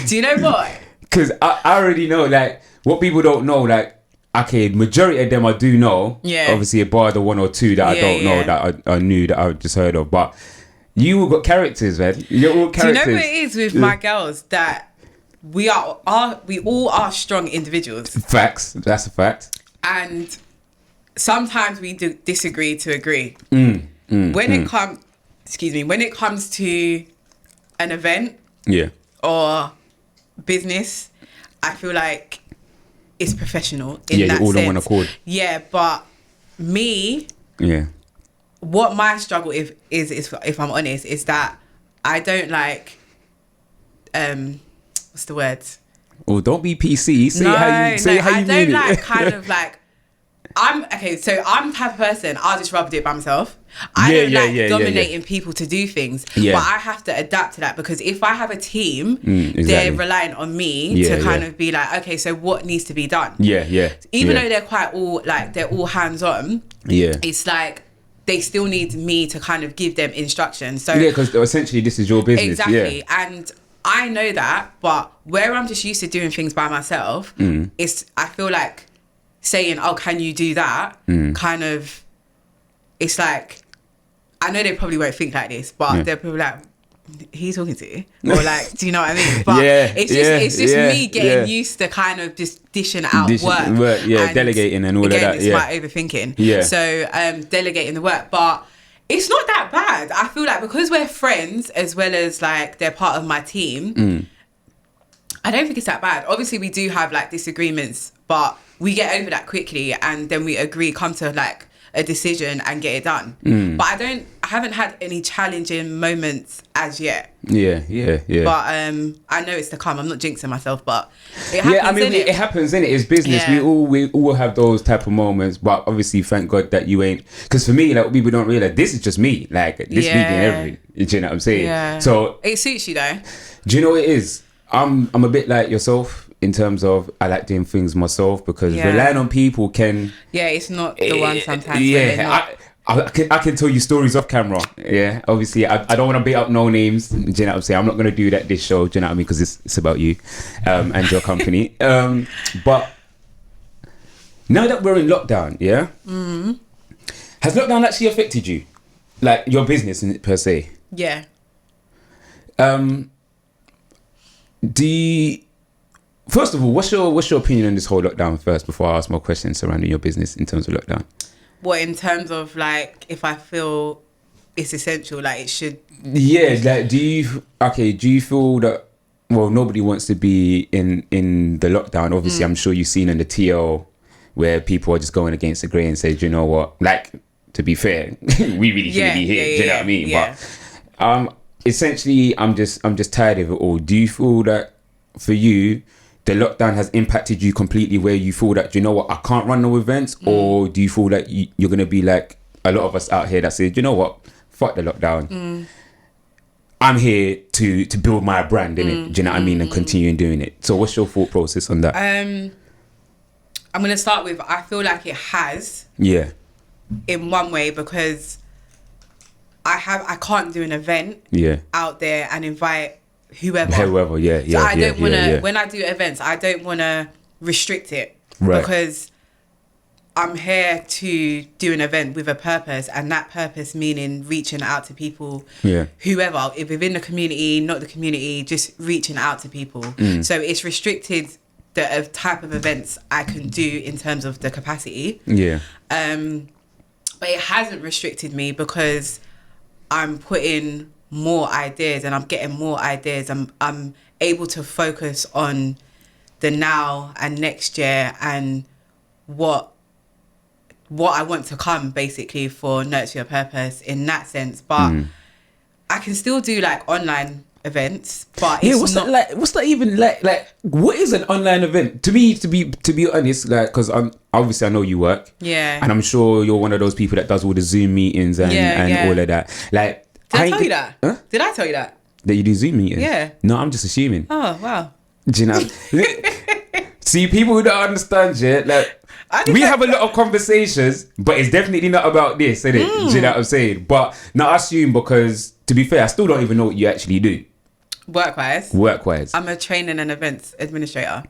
[SPEAKER 2] Do you know what? Because
[SPEAKER 1] I already know, like, what people don't know, like, okay, majority of them I do know. Yeah. Obviously, bar the one or two that I don't know that I knew that I just heard of. But you all got characters, man. You're all characters.
[SPEAKER 2] Do you know what it is with my girls? That we all are strong individuals.
[SPEAKER 1] Facts. That's a fact.
[SPEAKER 2] And sometimes we do disagree to agree. When it comes to an event, or business, I feel like it's professional in that
[SPEAKER 1] you're all
[SPEAKER 2] sense.
[SPEAKER 1] on one accord.
[SPEAKER 2] Yeah, but me, what my struggle is if I'm honest, is that I don't like what's the word?
[SPEAKER 1] Oh, don't be PC. Say how you mean it.
[SPEAKER 2] I don't like kind of like I'm the type of person, I'll just rather do it by myself. I don't like dominating people to do things. Yeah. But I have to adapt to that because if I have a team, they're relying on me to kind of be like, okay, so what needs to be done? Even though they're they're all hands on, it's like they still need me to kind of give them instructions. So
[SPEAKER 1] because essentially this is your business.
[SPEAKER 2] Exactly. And I know that, but where I'm just used to doing things by myself, I feel like saying, oh, can you do that? Kind of, it's like, I know they probably won't think like this, but they're probably like, who are you talking to? Or like, do you know what I mean? But it's just me getting used to kind of just dishing out work.
[SPEAKER 1] And delegating and all of that.
[SPEAKER 2] It's my overthinking. So delegating the work, but it's not that bad. I feel like because we're friends as well as like they're part of my team, I don't think it's that bad. Obviously we do have like disagreements, but we get over that quickly and then we come to like a decision and get it done. But I haven't had any challenging moments as yet.
[SPEAKER 1] Yeah.
[SPEAKER 2] But I know it's to come. I'm not jinxing myself, but it happens.
[SPEAKER 1] Yeah, I mean, it happens, innit? It's business. Yeah. We all have those type of moments, but obviously, thank God that you ain't. Because for me, like, people don't realize this is just me. Like, this me being everything. Do you know what I'm saying?
[SPEAKER 2] Yeah.
[SPEAKER 1] So
[SPEAKER 2] it suits you though.
[SPEAKER 1] Do you know what it is? I'm a bit like yourself. In terms of, I like doing things myself because relying on people can...
[SPEAKER 2] Yeah, it's not the one sometimes. Yeah,
[SPEAKER 1] I can tell you stories off camera. Yeah, obviously, I don't want to beat up no names. Do you know what I'm saying? I'm not going to do that this show. Do you know what I mean? Because it's about you and your company. But now that we're in lockdown, has lockdown actually affected you? Like your business per se?
[SPEAKER 2] Yeah.
[SPEAKER 1] First of all, what's your opinion on this whole lockdown first before I ask more questions surrounding your business in terms of lockdown?
[SPEAKER 2] What, in terms of like if I feel it's essential, like it should?
[SPEAKER 1] Yeah, like do you feel that well, nobody wants to be in the lockdown. Obviously, I'm sure you've seen in the TL where people are just going against the grain and say, do you know what? Like, to be fair, we really shouldn't be here. Do you know what I mean?
[SPEAKER 2] Yeah.
[SPEAKER 1] But essentially, I'm just tired of it all. Do you feel that for you, the lockdown has impacted you completely where you feel that, do you know what, I can't run no events? Or do you feel that you're going to be like a lot of us out here that say, do you know what, fuck the lockdown. I'm here to build my brand, innit? Do you know what I mean? And continue doing it. So what's your thought process on that?
[SPEAKER 2] I'm going to start with, I feel like it has.
[SPEAKER 1] Yeah.
[SPEAKER 2] In one way, because I can't do an event out there and invite whoever.
[SPEAKER 1] Yeah.
[SPEAKER 2] So I don't want to, when I do events, I don't want to restrict it.
[SPEAKER 1] Right.
[SPEAKER 2] Because I'm here to do an event with a purpose, and that purpose meaning reaching out to people, whoever, if within the community, not the community, just reaching out to people. So it's restricted the type of events I can do in terms of the capacity. Yeah. But it hasn't restricted me because I'm putting more ideas and I'm getting more ideas. I'm able to focus on the now and next year and what I want to come, basically, for Nurture Your Purpose in that sense. But I can still do like online events, but it's
[SPEAKER 1] what's that even like what is an online event to me, to be honest, like, because obviously I know you work, and I'm sure you're one of those people that does all the Zoom meetings and all of that. Like,
[SPEAKER 2] did I tell you that? Huh? Did I tell you that
[SPEAKER 1] you do Zoom meetings?
[SPEAKER 2] Yeah.
[SPEAKER 1] No, I'm just assuming.
[SPEAKER 2] Oh wow.
[SPEAKER 1] Do you know? See, people who don't understand, like, we have a lot of conversations, but it's definitely not about this, isn't it? Do you know what I'm saying? But not assume, because to be fair, I still don't even know what you actually do. Work-wise. I'm
[SPEAKER 2] a training and events administrator.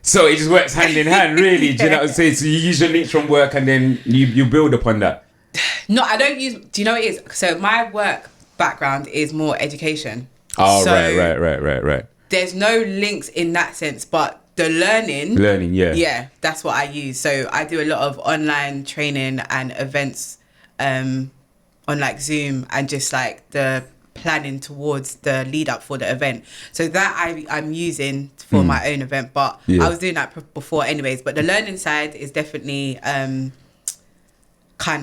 [SPEAKER 1] So it just works hand in hand, really. Do you know what I'm saying? So you use your links from work and then you build upon that.
[SPEAKER 2] No, I don't use... Do you know what it is? So my work background is more education.
[SPEAKER 1] Oh, so right.
[SPEAKER 2] There's no links in that sense, but the learning, yeah, that's what I use. So I do a lot of online training and events on like Zoom, and just like the planning towards the lead up for the event. So that I'm using for my own event, but I was doing that before anyways. But the learning side is definitely kind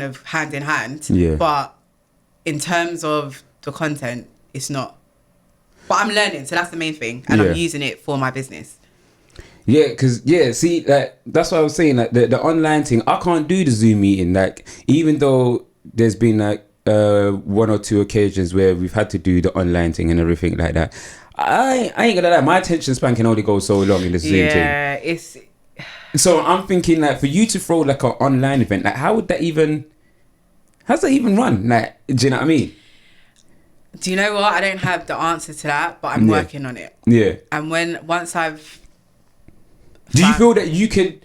[SPEAKER 2] of hand in hand. Yeah. But in terms of the content, it's not. But I'm learning, so that's the main thing, and I'm using it for my business.
[SPEAKER 1] Yeah, because, see, like, that's what I was saying, like, the online thing, I can't do the Zoom meeting, like, even though there's been, like, one or two occasions where we've had to do the online thing and everything like that. I ain't gonna lie, my attention span can only go so long in the Zoom thing.
[SPEAKER 2] Yeah, it's...
[SPEAKER 1] So I'm thinking, like, for you to throw, like, an online event, like, how's that even run? Like, do you know what I mean?
[SPEAKER 2] Do you know what? I don't have the answer to that, but I'm working on it. Yeah. And once I've...
[SPEAKER 1] Do you feel that you could...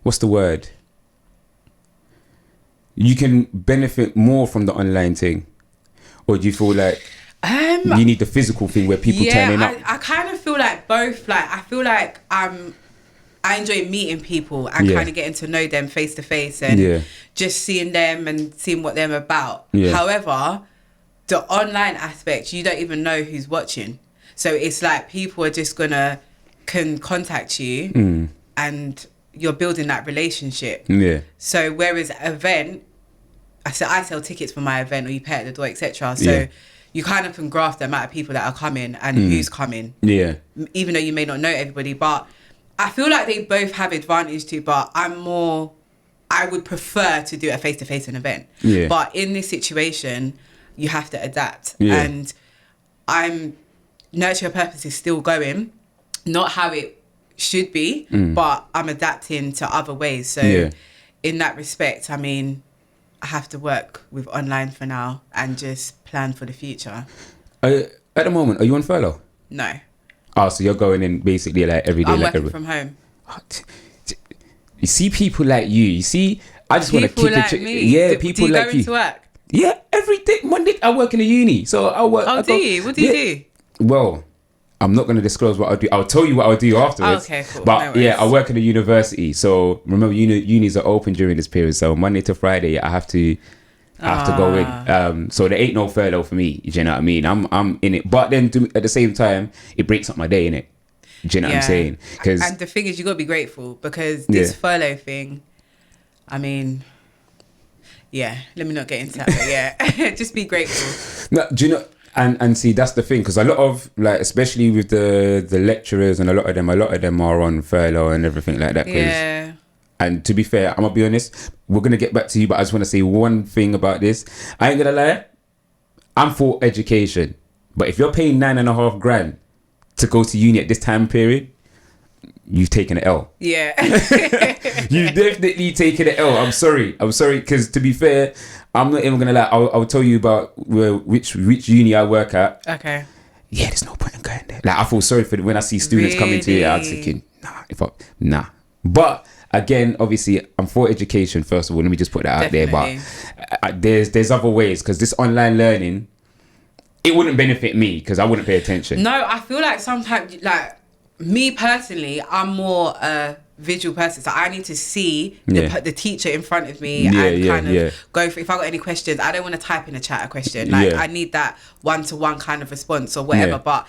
[SPEAKER 1] what's the word? You can benefit more from the online thing? Or do you feel like you need the physical thing where people turning up?
[SPEAKER 2] I kind of feel like both. Like, I feel like I enjoy meeting people and kind of getting to know them face to face and just seeing them and seeing what they're about. Yeah. However, the online aspect, you don't even know who's watching. So it's like people are just can contact you and you're building that relationship. Yeah. So whereas event, I sell tickets for my event, or you pay at the door, etc. So you kind of can graph the amount of people that are coming and who's coming. Yeah. Even though you may not know everybody, but I feel like they both have advantage too. But I would prefer to do a face-to-face event. Yeah. But in this situation, you have to adapt. Yeah. And Nurture Your Purpose is still going, not how it should be, but I'm adapting to other ways. So in that respect, I mean, I have to work with online for now and just plan for the future.
[SPEAKER 1] At the moment, are you on furlough?
[SPEAKER 2] No.
[SPEAKER 1] Oh, so you're going in basically like every day?
[SPEAKER 2] I'm working from home.
[SPEAKER 1] You see people like you. You see, I just want to keep
[SPEAKER 2] like
[SPEAKER 1] it.
[SPEAKER 2] Me.
[SPEAKER 1] Yeah, people like you.
[SPEAKER 2] Do you go into work?
[SPEAKER 1] Yeah, every day. Monday, I work in a uni, so I work.
[SPEAKER 2] Oh, do you? What do you do?
[SPEAKER 1] Well, I'm not going to disclose what I do. I'll tell you what I'll do afterwards.
[SPEAKER 2] Okay, cool.
[SPEAKER 1] But no, I work in a university. So remember, unis are open during this period. So Monday to Friday, I have to I have to go in. So there ain't no furlough for me. Do you know what I mean? I'm in it. But then at the same time, it breaks up my day, innit? Do you know what I'm saying?
[SPEAKER 2] And the thing is, you got to be grateful because this furlough thing, I mean, yeah, let me not get into that, but yeah, just be grateful.
[SPEAKER 1] No, do you know? And see, that's the thing, because a lot of, like, especially with the lecturers and a lot of them are on furlough and everything like that.
[SPEAKER 2] Yeah.
[SPEAKER 1] And to be fair, I'm gonna be honest, we're gonna get back to you, but I just want to say one thing about this. I ain't gonna lie, I'm for education, but if you're paying $9,500 to go to uni at this time period, you've taken an L.
[SPEAKER 2] Yeah.
[SPEAKER 1] You've definitely taken an L. I'm sorry, because to be fair, I'm not even gonna lie. I'll tell you about which uni I work at.
[SPEAKER 2] Okay.
[SPEAKER 1] Yeah, there's no point in going there. Like, I feel sorry for when I see students coming to here. I'm thinking, nah. But again, obviously, I'm for education. First of all, let me just put that
[SPEAKER 2] Definitely.
[SPEAKER 1] out there. But there's other ways, because this online learning, it wouldn't benefit me because I wouldn't pay attention.
[SPEAKER 2] No, I feel like sometimes, like, me personally, I'm more a visual person, so I need to see the teacher in front of me and kind of go for, if I got any questions, I don't want to type in a chat a question. Like, I need that one-to-one kind of response or whatever. But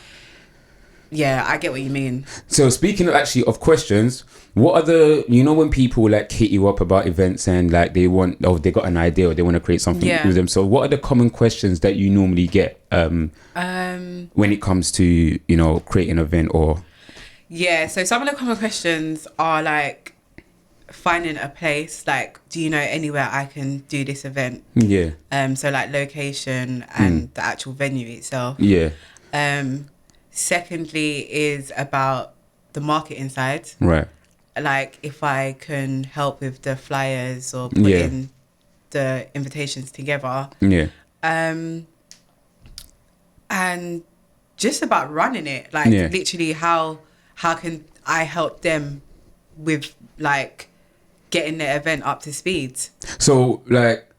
[SPEAKER 2] yeah, I get what you mean. So
[SPEAKER 1] speaking of questions, what are the, when people like hit you up about events and like they got an idea or they want to create something with them, so what are the common questions that you normally get when it comes to creating an event? Or
[SPEAKER 2] so some of the common questions are like finding a place, like, do you know anywhere I can do this event? So like location and the actual venue itself. Secondly is about the marketing side,
[SPEAKER 1] right?
[SPEAKER 2] Like if I can help with the flyers or putting the invitations together, and just about running it, like literally how can I help them with like getting the event up to speed. So like,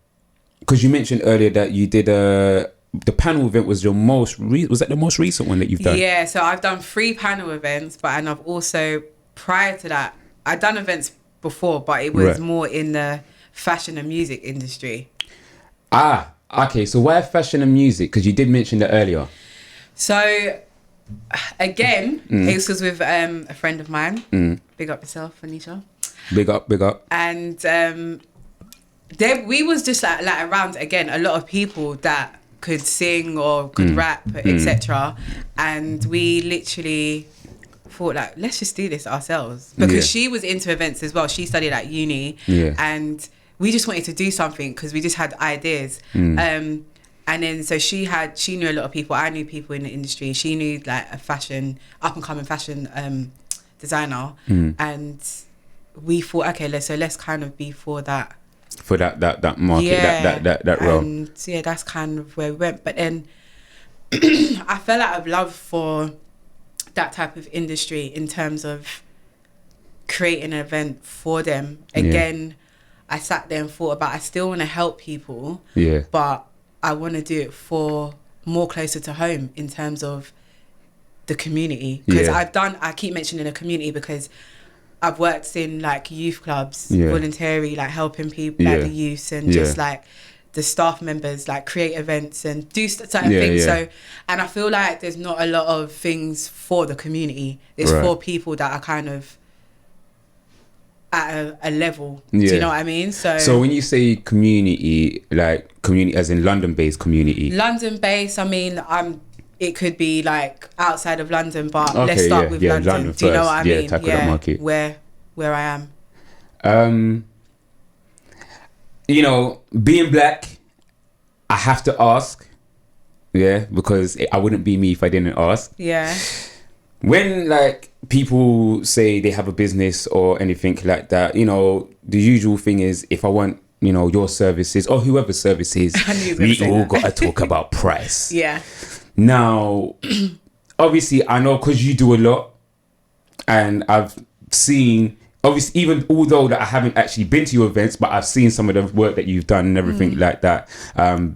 [SPEAKER 2] because you mentioned earlier that you did the panel event was was that the most recent one that you've done? Yeah, so I've done 3 panel events, and I've also, prior to that, I'd done events before, but it was more in the fashion and music industry. Okay, so why fashion and music? Because you did mention that earlier. So again, it was with a friend of mine. Big up yourself, Anisha. Big up. And we was just like around, again, a lot of people that could sing or could rap, etc. And we literally thought, like, let's just do this ourselves, because she was into events as well. She studied at uni, and we just wanted to do something because we just had ideas. And then so she knew a lot of people. I knew people in the industry. She knew like a up and coming fashion designer, and we thought, okay, let's kind of be for that. For that market, that realm. And that's kind of where we went. But then I fell out of love for that type of industry in terms of creating an event for them. Again, I sat there and thought about, I still want to help people, but I want to do it for more closer to home in terms of the community. Because I keep mentioning the community because I've worked in like youth clubs, voluntary, like helping people, like the youth and just like the staff members, like create events and do certain things. So, and I feel like there's not a lot of things for the community. It's for people that are kind of at a level. Do you know what I mean? So when you say community, like community as in London-based community? London-based, I mean, it could be like outside of London, but let's start with London. Do you know what I mean? Tackle that market. Where I am. Being black, I have to ask. Because I wouldn't be me if I didn't ask. When like people say they have a business or anything like that, the usual thing is, if I want, your services or whoever's services, we all got to talk about price. Now, obviously, I know because you do a lot, and I've seen, obviously, even although that I haven't actually been to your events, but I've seen some of the work that you've done and everything like that.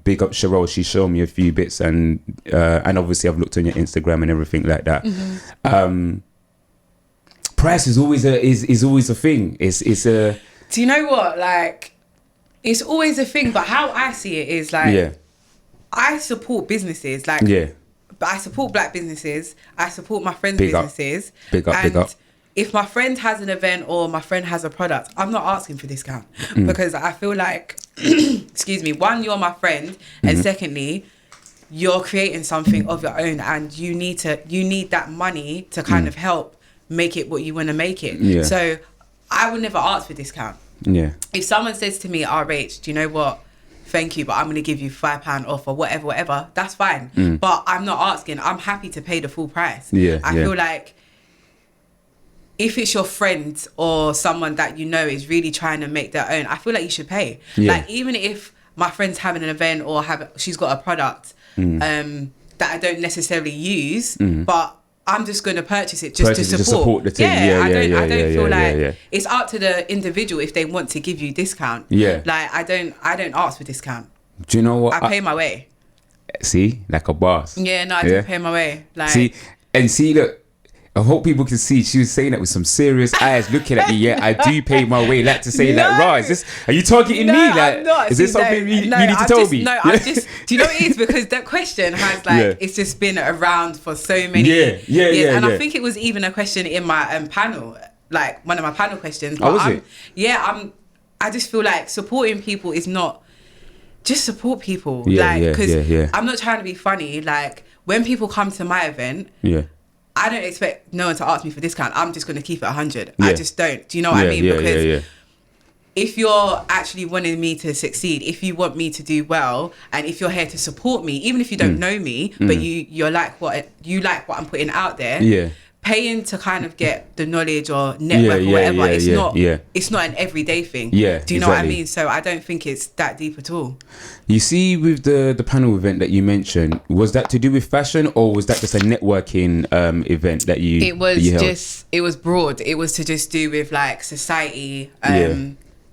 [SPEAKER 2] Big up Cheryl, she showed me a few bits, and obviously I've looked on your Instagram and everything like that. Price is always a thing. It's a. Do you know what? Like, It's always a thing, but how I see it is like,
[SPEAKER 1] Yeah.
[SPEAKER 2] I support businesses, like,
[SPEAKER 1] Yeah.
[SPEAKER 2] but I support black businesses. I support my friends'
[SPEAKER 1] Big up.
[SPEAKER 2] businesses.
[SPEAKER 1] Big up,
[SPEAKER 2] and
[SPEAKER 1] big up.
[SPEAKER 2] If my friend has an event or my friend has a product, I'm not asking for discount because I feel like, excuse me, one, you're my friend, and secondly, you're creating something of your own, and you need that money to kind of help make it what you want to make it.
[SPEAKER 1] Yeah.
[SPEAKER 2] So I would never ask for discount.
[SPEAKER 1] Yeah.
[SPEAKER 2] If someone says to me, RH, do you know what? Thank you, but I'm going to give you £5 off or whatever, that's fine. But I'm not asking. I'm happy to pay the full price.
[SPEAKER 1] Yeah,
[SPEAKER 2] I feel like if it's your friend or someone that you know is really trying to make their own, I feel like you should pay.
[SPEAKER 1] Yeah.
[SPEAKER 2] Like, even if my friend's having an event or she's got a product that I don't necessarily use, but I'm just going to purchase it to support
[SPEAKER 1] the thing. I
[SPEAKER 2] don't feel like it's up to the individual if they want to give you discount.
[SPEAKER 1] Yeah.
[SPEAKER 2] Like, I don't ask for discount.
[SPEAKER 1] Do you know what?
[SPEAKER 2] I pay my way.
[SPEAKER 1] See, like a boss.
[SPEAKER 2] Yeah, no, I do pay my way. Like,
[SPEAKER 1] see, look, I hope people can see she was saying that with some serious eyes looking at me. Yeah, I do pay my way. Like to say, like, right, are you targeting me? Like,
[SPEAKER 2] I'm not.
[SPEAKER 1] is this something you need to tell me?
[SPEAKER 2] No, I just, do you know what it is? Because that question has, like, it's just been around for so many years. And I think it was even a question in my panel, like one of my panel questions. But I just feel like supporting people is not, just support people. Because I'm not trying to be funny. Like, when people come to my event, I don't expect no one to ask me for discount. I'm just going to keep it 100. I just don't. Do you know what I mean? Because if you're actually wanting me to succeed, if you want me to do well, and if you're here to support me, even if you don't know me, but you like what I'm putting out there, paying to kind of get the knowledge or network or whatever, it's not an everyday thing.
[SPEAKER 1] Yeah,
[SPEAKER 2] do you know what I mean? So I don't think it's that deep at all.
[SPEAKER 1] You see, with the panel event that you mentioned, was that to do with fashion, or was that just a networking event that you?
[SPEAKER 2] It was broad. It was to just do with like society,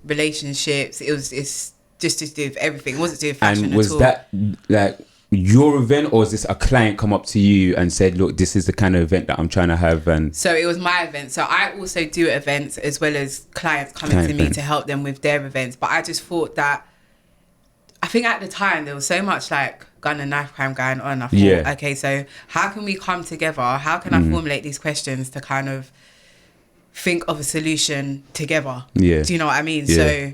[SPEAKER 2] relationships. It's just to do with everything. It wasn't to do with fashion at all.
[SPEAKER 1] And was that like your event, or is this a client come up to you and said, look, this is the kind of event that I'm trying to have? And
[SPEAKER 2] so it was my event. So I also do events as well as clients coming to me to help them with their events. But I just thought that, I think at the time there was so much like gun and knife crime going on. I thought, okay, so how can we come together? How can I formulate these questions to kind of think of a solution together? Do you know what I mean? So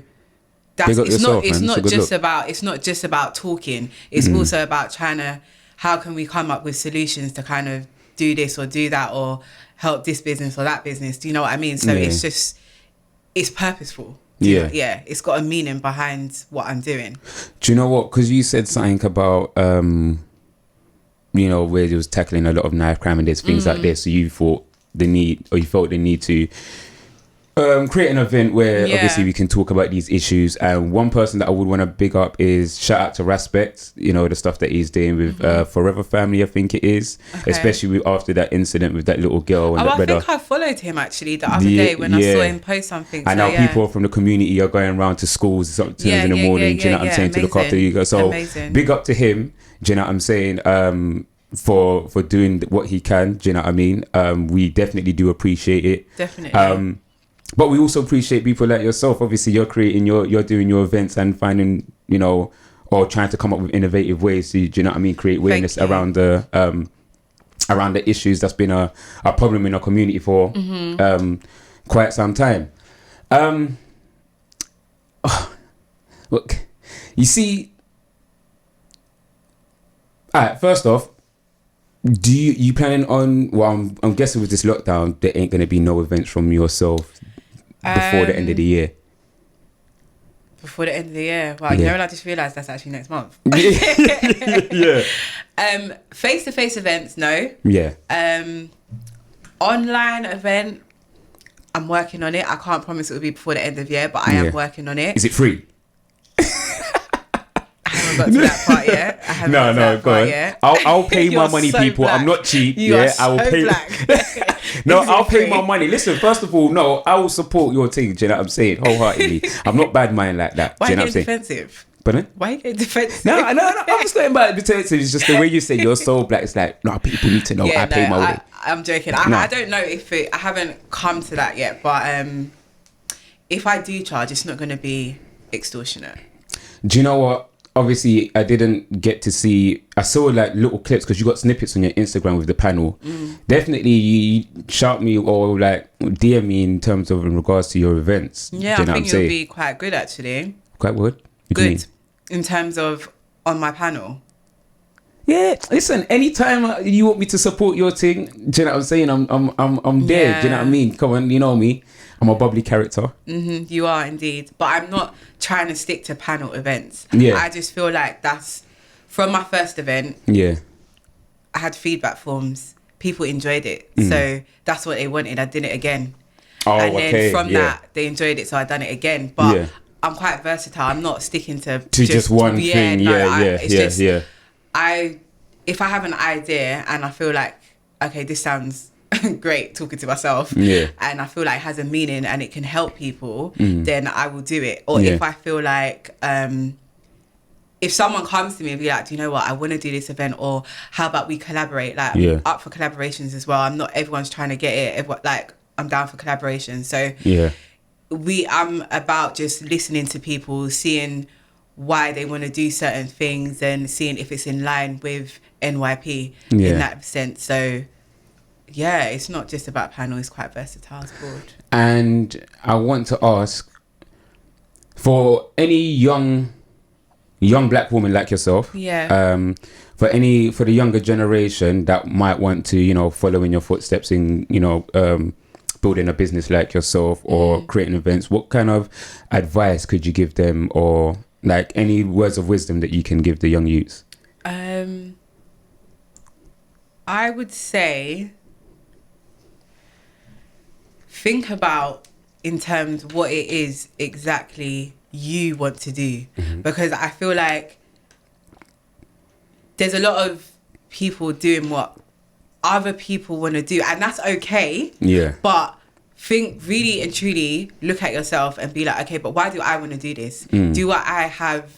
[SPEAKER 2] it's not just about talking. It's also about trying to, how can we come up with solutions to kind of do this or do that or help this business or that business? Do you know what I mean? So it's purposeful. It's got a meaning behind what I'm doing.
[SPEAKER 1] Do you know what? Because you said something about where it was tackling a lot of knife crime and there's things like this. So you felt the need to create an event where obviously we can talk about these issues. And one person that I would want to big up is, shout out to Respect, the stuff that he's doing with Forever Family, I think it is, especially after that incident with that little girl and that brother.
[SPEAKER 2] I think I followed him actually the other day when I saw him post something.
[SPEAKER 1] And now people from the community are going around to schools sometimes in the morning, do you know what I'm saying, to look after you guys. So big up to him, do you know what I'm saying, for doing what he can, do you know what I mean? We definitely do appreciate it.
[SPEAKER 2] Definitely.
[SPEAKER 1] But we also appreciate people like yourself. Obviously, you're creating you're doing your events and finding, or trying to come up with innovative ways to, do you know what I mean, create awareness around the issues that's been a problem in our community for quite some time. Look, you see, all right, first off, do you planning on, well, I'm guessing with this lockdown, there ain't going to be no events from yourself before the end of the year.
[SPEAKER 2] Before the end of the year? Wow, you know what, I just realised that's actually next month. Face-to-face events, no. Online event, I'm working on it. I can't promise it will be before the end of the year, but I am working on it.
[SPEAKER 1] Is it free?
[SPEAKER 2] I haven't got to that part yet.
[SPEAKER 1] No, go on. I'll pay my money, people.
[SPEAKER 2] Black.
[SPEAKER 1] I'm not cheap.
[SPEAKER 2] I will pay.
[SPEAKER 1] No, I'll pay my money. Listen, first of all, no, I will support your thing. Do you know what I'm saying? Wholeheartedly. I'm not bad mind like that.
[SPEAKER 2] Why
[SPEAKER 1] do you know
[SPEAKER 2] are
[SPEAKER 1] what
[SPEAKER 2] you
[SPEAKER 1] I'm saying?
[SPEAKER 2] defensive?
[SPEAKER 1] Pardon?
[SPEAKER 2] Why are you getting defensive?
[SPEAKER 1] No, I'm just going back to defensive. It's just the way you say you're so black. It's like, no, people need to know I pay my way.
[SPEAKER 2] I'm joking. I don't know if I haven't come to that yet, but if I do charge, it's not going to be extortionate.
[SPEAKER 1] Do you know what? Obviously, I didn't get to see. I saw like little clips because you got snippets on your Instagram with the panel. Definitely, you shout me or like DM me in terms of in regards to your events.
[SPEAKER 2] Yeah, I think you'll be quite good actually.
[SPEAKER 1] Quite good.
[SPEAKER 2] Good in terms of on my panel.
[SPEAKER 1] Yeah, listen. Anytime you want me to support your thing, do you know what I'm saying? I'm there.
[SPEAKER 2] Yeah.
[SPEAKER 1] Do you know what I mean? Come on, you know me. I'm a bubbly character.
[SPEAKER 2] You are indeed, but I'm not trying to stick to panel events.
[SPEAKER 1] Yeah.
[SPEAKER 2] I just feel like that's from my first event.
[SPEAKER 1] Yeah.
[SPEAKER 2] I had feedback forms. People enjoyed it, so that's what they wanted. I did it again, and then from that they enjoyed it, so I done it again. But I'm quite versatile. I'm not sticking to
[SPEAKER 1] just one thing.
[SPEAKER 2] If I have an idea and I feel like, okay, this sounds great talking to myself, and I feel like it has a meaning and it can help people, then I will do it. Or if I feel like if someone comes to me and be like, do you know what, I want to do this event, or how about we collaborate, like I'm up for collaborations as well. I'm not everyone's trying to get it. Like I'm down for collaboration. So I'm about just listening to people, seeing why they want to do certain things and seeing if it's in line with NYP in that sense. So yeah, it's not just about panel, it's quite versatile, it's broad.
[SPEAKER 1] And I want to ask, for any young black woman like yourself, for the younger generation that might want to, you know, follow in your footsteps in, you know, building a business like yourself or creating events, what kind of advice could you give them, or like any words of wisdom that you can give the young youths?
[SPEAKER 2] I would say think about in terms what it is exactly you want to do, because I feel like there's a lot of people doing what other people want to do, and that's okay. But think really and truly, look at yourself and be like, okay, but why do I want to do this? Do I have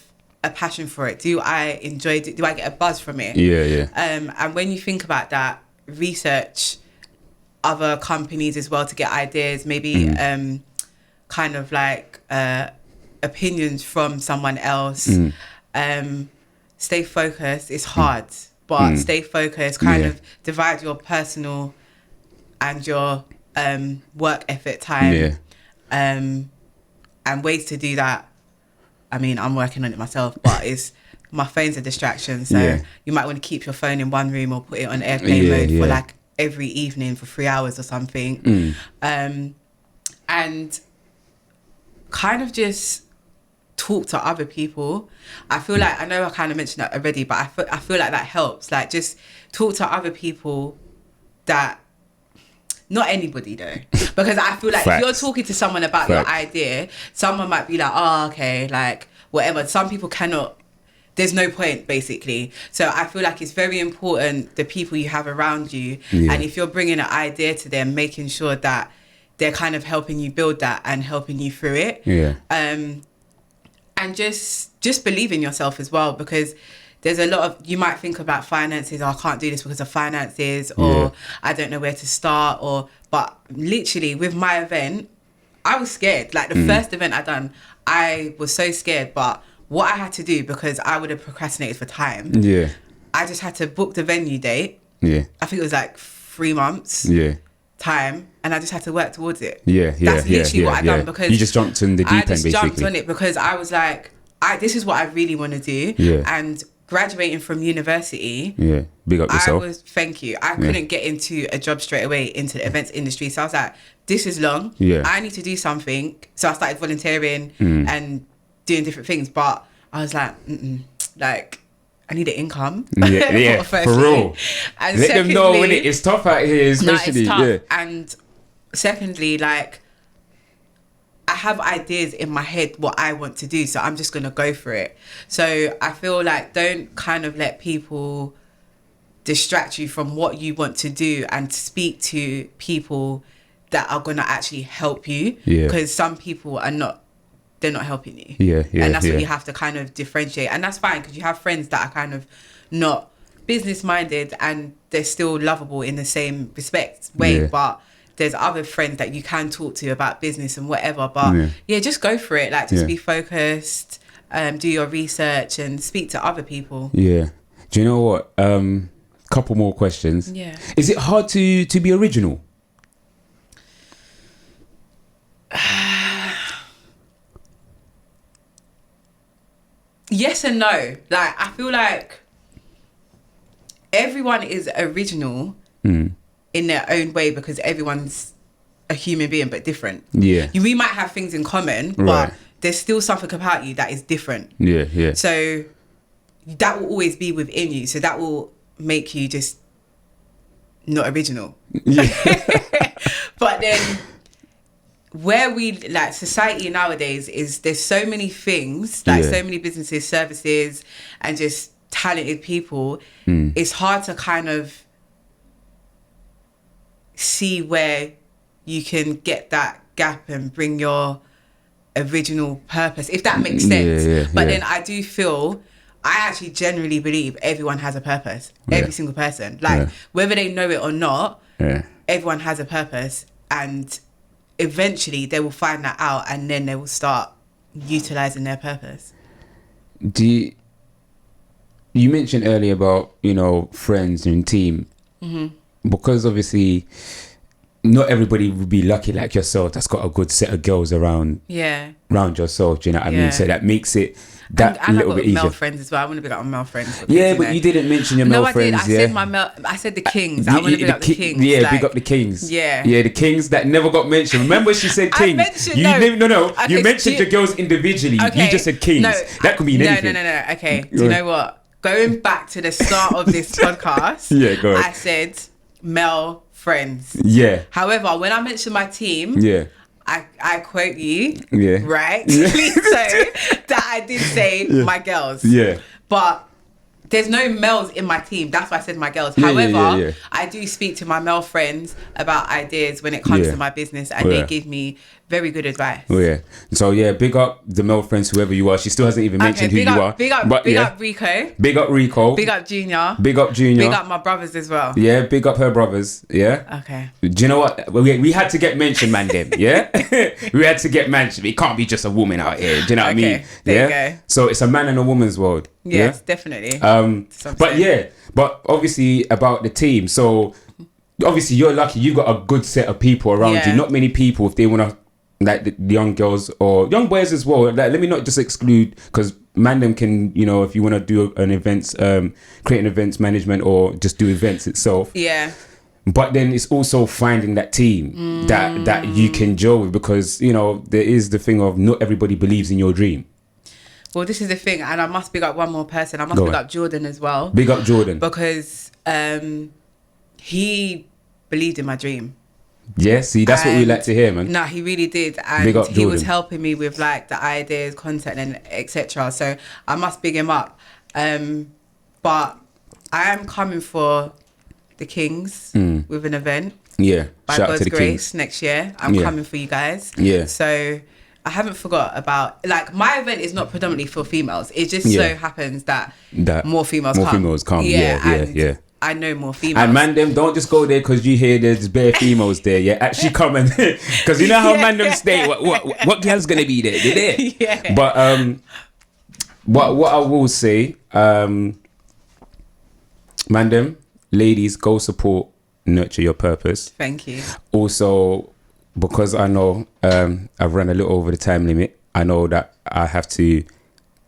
[SPEAKER 2] a passion for it? Do I enjoy it? Do I get a buzz from it? And when you think about that, research other companies as well to get ideas, maybe kind of like opinions from someone else. Stay focused. It's hard, but stay focused. Kind of divide your personal and your work effort time, and ways to do that. I mean, I'm working on it myself, but it's my phone's a distraction, so you might want to keep your phone in one room or put it on airplane mode for like every evening for 3 hours or something, and kind of just talk to other people. I feel like, I know I kind of mentioned that already, but I feel like that helps. Like, just talk to other people that, not anybody though, because I feel like if you're talking to someone about your idea, someone might be like, oh, okay, like whatever. Some people cannot, there's no point basically. So I feel like it's very important the people you have around you, and if you're bringing an idea to them, making sure that they're kind of helping you build that and helping you through it. And just believe in yourself as well, because there's a lot of, you might think about finances, oh, I can't do this because of finances, or I don't know where to start, but literally with my event, I was scared. Like the first event I done, I was so scared, but what I had to do, because I would have procrastinated for time, I just had to book the venue date. I think it was like 3 months time, and I just had to work towards it. That's literally what I done, because
[SPEAKER 1] you just jumped in the deep end, basically.
[SPEAKER 2] I just jumped on it because I was like, this is what I really want to do. And graduating from university,
[SPEAKER 1] big up yourself.
[SPEAKER 2] Thank you. I couldn't get into a job straight away into the events industry, so I was like, this is long. I need to do something. So I started volunteering and doing different things, but I was like, like, I need an income.
[SPEAKER 1] For real.
[SPEAKER 2] And
[SPEAKER 1] let them know when it's tough out here, especially.
[SPEAKER 2] No, it's tough. And secondly, like, I have ideas in my head what I want to do, so I'm just gonna go for it. So I feel like, don't kind of let people distract you from what you want to do, and speak to people that are gonna actually help you, because some people are not, they're not helping you. And that's what you have to kind of differentiate, and that's fine, because you have friends that are kind of not business minded and they're still lovable in the same way, but there's other friends that you can talk to about business and whatever. But yeah, just go for it. Like, just be focused, do your research and speak to other people.
[SPEAKER 1] Yeah. Do you know what? Couple more questions.
[SPEAKER 2] Yeah.
[SPEAKER 1] Is it hard to be original?
[SPEAKER 2] Yes and no. Like, I feel like everyone is original in their own way because everyone's a human being but different.
[SPEAKER 1] Yeah.
[SPEAKER 2] We might have things in common, but there's still something about you that is different.
[SPEAKER 1] Yeah, yeah.
[SPEAKER 2] So that will always be within you. So that will make you just not original.
[SPEAKER 1] Yeah.
[SPEAKER 2] But then where we, like, society nowadays is there's so many things, like so many businesses, services, and just talented people. It's hard to kind of see where you can get that gap and bring your original purpose, if that makes sense. But then I do feel, I actually genuinely believe everyone has a purpose. Every single person. Like, whether they know it or not, everyone has a purpose. And eventually they will find that out and then they will start utilising their purpose.
[SPEAKER 1] You mentioned earlier about, you know, friends and team. Because obviously not everybody would be lucky like yourself that's got a good set of girls around yourself, do you know what I mean? So that makes it that
[SPEAKER 2] and
[SPEAKER 1] little
[SPEAKER 2] I've got
[SPEAKER 1] bit easier.
[SPEAKER 2] male friends as well. I want to be like my male friends. Because,
[SPEAKER 1] Yeah, but you didn't mention your male friends.
[SPEAKER 2] I said the kings. I want to be like the kings.
[SPEAKER 1] Yeah,
[SPEAKER 2] like,
[SPEAKER 1] big up the kings.
[SPEAKER 2] Yeah.
[SPEAKER 1] Yeah, the kings that never got mentioned. Remember she said kings.
[SPEAKER 2] Okay,
[SPEAKER 1] you mentioned your girls individually.
[SPEAKER 2] Okay,
[SPEAKER 1] you just said kings. That could mean anything.
[SPEAKER 2] No. Okay, do you know what? Going back to the start of this podcast,
[SPEAKER 1] go ahead.
[SPEAKER 2] I said male friends.
[SPEAKER 1] Yeah.
[SPEAKER 2] However, when I mentioned my team, I quote you, right? So that I did say my girls. Yeah. But there's no males in my team. That's why I said my girls. However, I do speak to my male friends about ideas when it comes to my business, and they give me very good advice.
[SPEAKER 1] So big up the male friends, whoever you are. She still hasn't even mentioned who you are.
[SPEAKER 2] Big up Rico.
[SPEAKER 1] Big up Rico.
[SPEAKER 2] Big up Junior.
[SPEAKER 1] Big up Junior.
[SPEAKER 2] Big up my brothers as well.
[SPEAKER 1] Yeah, big up her brothers. Yeah.
[SPEAKER 2] Okay.
[SPEAKER 1] Do you know what? We had to get mentioned, man. Them. Yeah. We had to get mentioned. It can't be just a woman out here. Do you know what I mean?
[SPEAKER 2] There you go.
[SPEAKER 1] So it's a man and a woman's world.
[SPEAKER 2] Yes, definitely.
[SPEAKER 1] But obviously about the team. So obviously you're lucky. You got a good set of people around you. Not many people, if they want to, like the young girls or young boys as well. Like, let me not just exclude, because man them can, you know, if you want to do an events, create an events management or just do events itself.
[SPEAKER 2] Yeah.
[SPEAKER 1] But then it's also finding that team that you can gel with, because, you know, there is the thing of not everybody believes in your dream.
[SPEAKER 2] Well, this is the thing, and I must big up one more person. I must big up Jordan as well.
[SPEAKER 1] Big up Jordan.
[SPEAKER 2] Because he believed in my dream.
[SPEAKER 1] Yeah, see, that's what we like to hear, man.
[SPEAKER 2] No, he really did. And he was helping me with, like, the ideas, content, and etc. So I must big him up. But I am coming for the Kings with an event. Yeah. By God's grace, next year. I'm coming for you guys. Yeah. So I haven't forgot about, like, my event is not predominantly for females. It just so happens that more females come. Yeah. I know more females. And
[SPEAKER 1] man, them don't just go there because you hear there's bare females there. Yeah, actually come and because you know how man them stay. What girl's gonna be there? They're there. Yeah. But what I will say, man, them ladies, go support, nurture your purpose.
[SPEAKER 2] Thank you.
[SPEAKER 1] Also, because I know I've run a little over the time limit, I know that I have to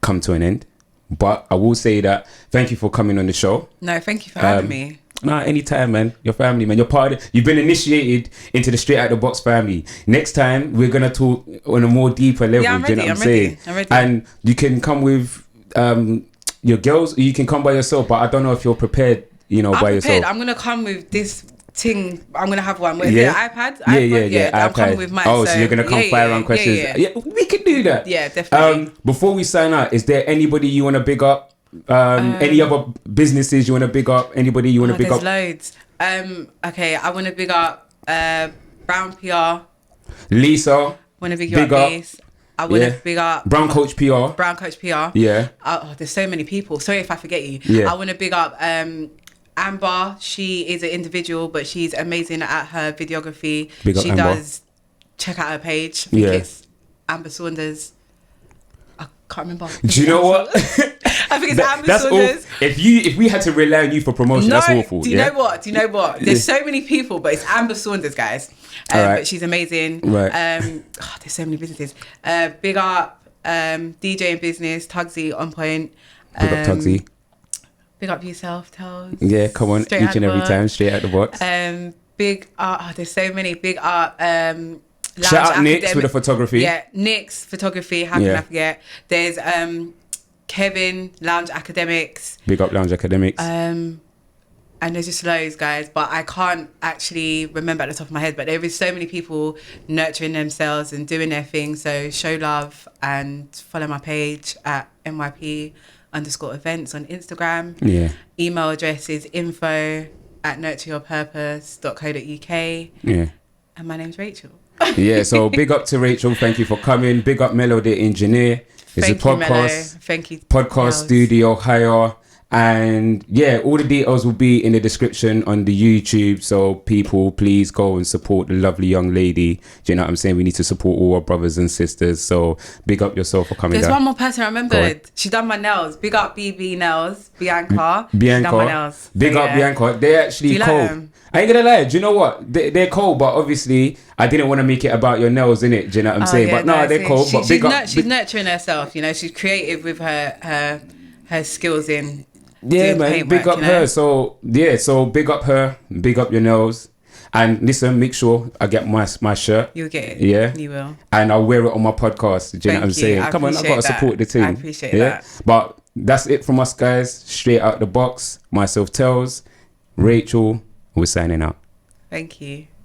[SPEAKER 1] come to an end. But I will say that thank you for coming on the show.
[SPEAKER 2] No, thank you for having me.
[SPEAKER 1] Nah, anytime, man. Your family, man. You're part of, you've been initiated into the Straight Out the Box family. Next time, we're going to talk on a more deeper level.
[SPEAKER 2] Yeah, I'm ready.
[SPEAKER 1] You know what I'm saying?
[SPEAKER 2] I'm ready.
[SPEAKER 1] And you can come with your girls, or you can come by yourself, but I don't know if you're prepared, you know, by yourself.
[SPEAKER 2] I'm going to come with this thing. I'm going to have one with
[SPEAKER 1] the
[SPEAKER 2] iPad.
[SPEAKER 1] Yeah.
[SPEAKER 2] I'm coming with mine.
[SPEAKER 1] Oh, so you're going to come fire around questions. Yeah, we can do that.
[SPEAKER 2] Yeah, definitely.
[SPEAKER 1] Before we sign out, is there anybody you want to big up? Any other businesses you want to big up? Anybody you want to big up?
[SPEAKER 2] There's loads. Okay, I want to big up Brown PR.
[SPEAKER 1] Lisa.
[SPEAKER 2] Want to big you up, Lisa. I want to big up
[SPEAKER 1] Brown Coach PR.
[SPEAKER 2] Brown Coach PR.
[SPEAKER 1] Yeah.
[SPEAKER 2] There's so many people. Sorry if I forget you.
[SPEAKER 1] Yeah.
[SPEAKER 2] I want to big up Amber, she is an individual, but she's amazing at her videography.
[SPEAKER 1] Big up
[SPEAKER 2] She
[SPEAKER 1] Amber.
[SPEAKER 2] does, check out her page. I think
[SPEAKER 1] Yeah.
[SPEAKER 2] it's Amber Saunders. I can't remember.
[SPEAKER 1] Do you know what?
[SPEAKER 2] I think it's Amber
[SPEAKER 1] That's
[SPEAKER 2] Saunders.
[SPEAKER 1] awful. If we had to rely on you for promotion, that's awful.
[SPEAKER 2] Do you know what? There's so many people, but it's Amber Saunders, guys.
[SPEAKER 1] Alright.
[SPEAKER 2] But she's amazing.
[SPEAKER 1] Right.
[SPEAKER 2] There's so many businesses. Big up DJ in business, Tugsy on point.
[SPEAKER 1] Big up Tugsy.
[SPEAKER 2] Big up yourself, Tailz.
[SPEAKER 1] Yeah, come on,
[SPEAKER 2] Straight
[SPEAKER 1] each
[SPEAKER 2] out
[SPEAKER 1] and
[SPEAKER 2] the
[SPEAKER 1] every
[SPEAKER 2] box.
[SPEAKER 1] time, straight out the box.
[SPEAKER 2] Big up. There's so many. Big up. Lounge
[SPEAKER 1] Shout out Nix
[SPEAKER 2] Academic-
[SPEAKER 1] with the photography.
[SPEAKER 2] Yeah, Nix photography. How can I forget? There's Kevin Lounge Academics.
[SPEAKER 1] Big up Lounge Academics.
[SPEAKER 2] And there's just loads, guys, but I can't actually remember at the top of my head. But there is so many people nurturing themselves and doing their thing. So show love and follow my page at NYP_events on Instagram.
[SPEAKER 1] Yeah.
[SPEAKER 2] Email address is info@nurtureyourpurpose.co.uk.
[SPEAKER 1] Yeah.
[SPEAKER 2] And my name's Rachel.
[SPEAKER 1] Yeah, so big up to Rachel. Thank you for coming. Big up Mello, the engineer. It's
[SPEAKER 2] Thank
[SPEAKER 1] a
[SPEAKER 2] you, Mello.
[SPEAKER 1] podcast.
[SPEAKER 2] Thank you.
[SPEAKER 1] Podcast
[SPEAKER 2] Tailz.
[SPEAKER 1] studio hire. And yeah, all the details will be in the description on the YouTube. So people, please go and support the lovely young lady. Do you know what I'm saying? We need to support all our brothers and sisters. So big up yourself for coming
[SPEAKER 2] There's
[SPEAKER 1] down.
[SPEAKER 2] one more person I remembered. She done my nails. Big up BB Nails. Bianca. She done my nails.
[SPEAKER 1] Big
[SPEAKER 2] So,
[SPEAKER 1] up
[SPEAKER 2] yeah.
[SPEAKER 1] Bianca. They're actually
[SPEAKER 2] Do you like
[SPEAKER 1] cold.
[SPEAKER 2] them?
[SPEAKER 1] I ain't gonna lie. Do you know what? They're cold, but obviously I didn't want to make it about your nails, innit? Do you know what I'm saying?
[SPEAKER 2] Yeah,
[SPEAKER 1] But no, they're cold. But big up.
[SPEAKER 2] She's nurturing herself. You know, she's creative with her skills in.
[SPEAKER 1] Yeah,
[SPEAKER 2] doing
[SPEAKER 1] man.
[SPEAKER 2] paintwork,
[SPEAKER 1] Big up
[SPEAKER 2] you know?
[SPEAKER 1] her. So yeah, so big up her. Big up your nails. And listen, make sure I get my shirt.
[SPEAKER 2] You'll get it.
[SPEAKER 1] Yeah.
[SPEAKER 2] You will.
[SPEAKER 1] And I'll wear it on my podcast. Do you know what I'm
[SPEAKER 2] Thank you.
[SPEAKER 1] saying?
[SPEAKER 2] I
[SPEAKER 1] Come on, I've got to
[SPEAKER 2] appreciate
[SPEAKER 1] support the
[SPEAKER 2] that.
[SPEAKER 1] team.
[SPEAKER 2] I appreciate that.
[SPEAKER 1] But that's it from us, guys. Straight out the box. Myself, Tailz, Rachel. We're signing out.
[SPEAKER 2] Thank you.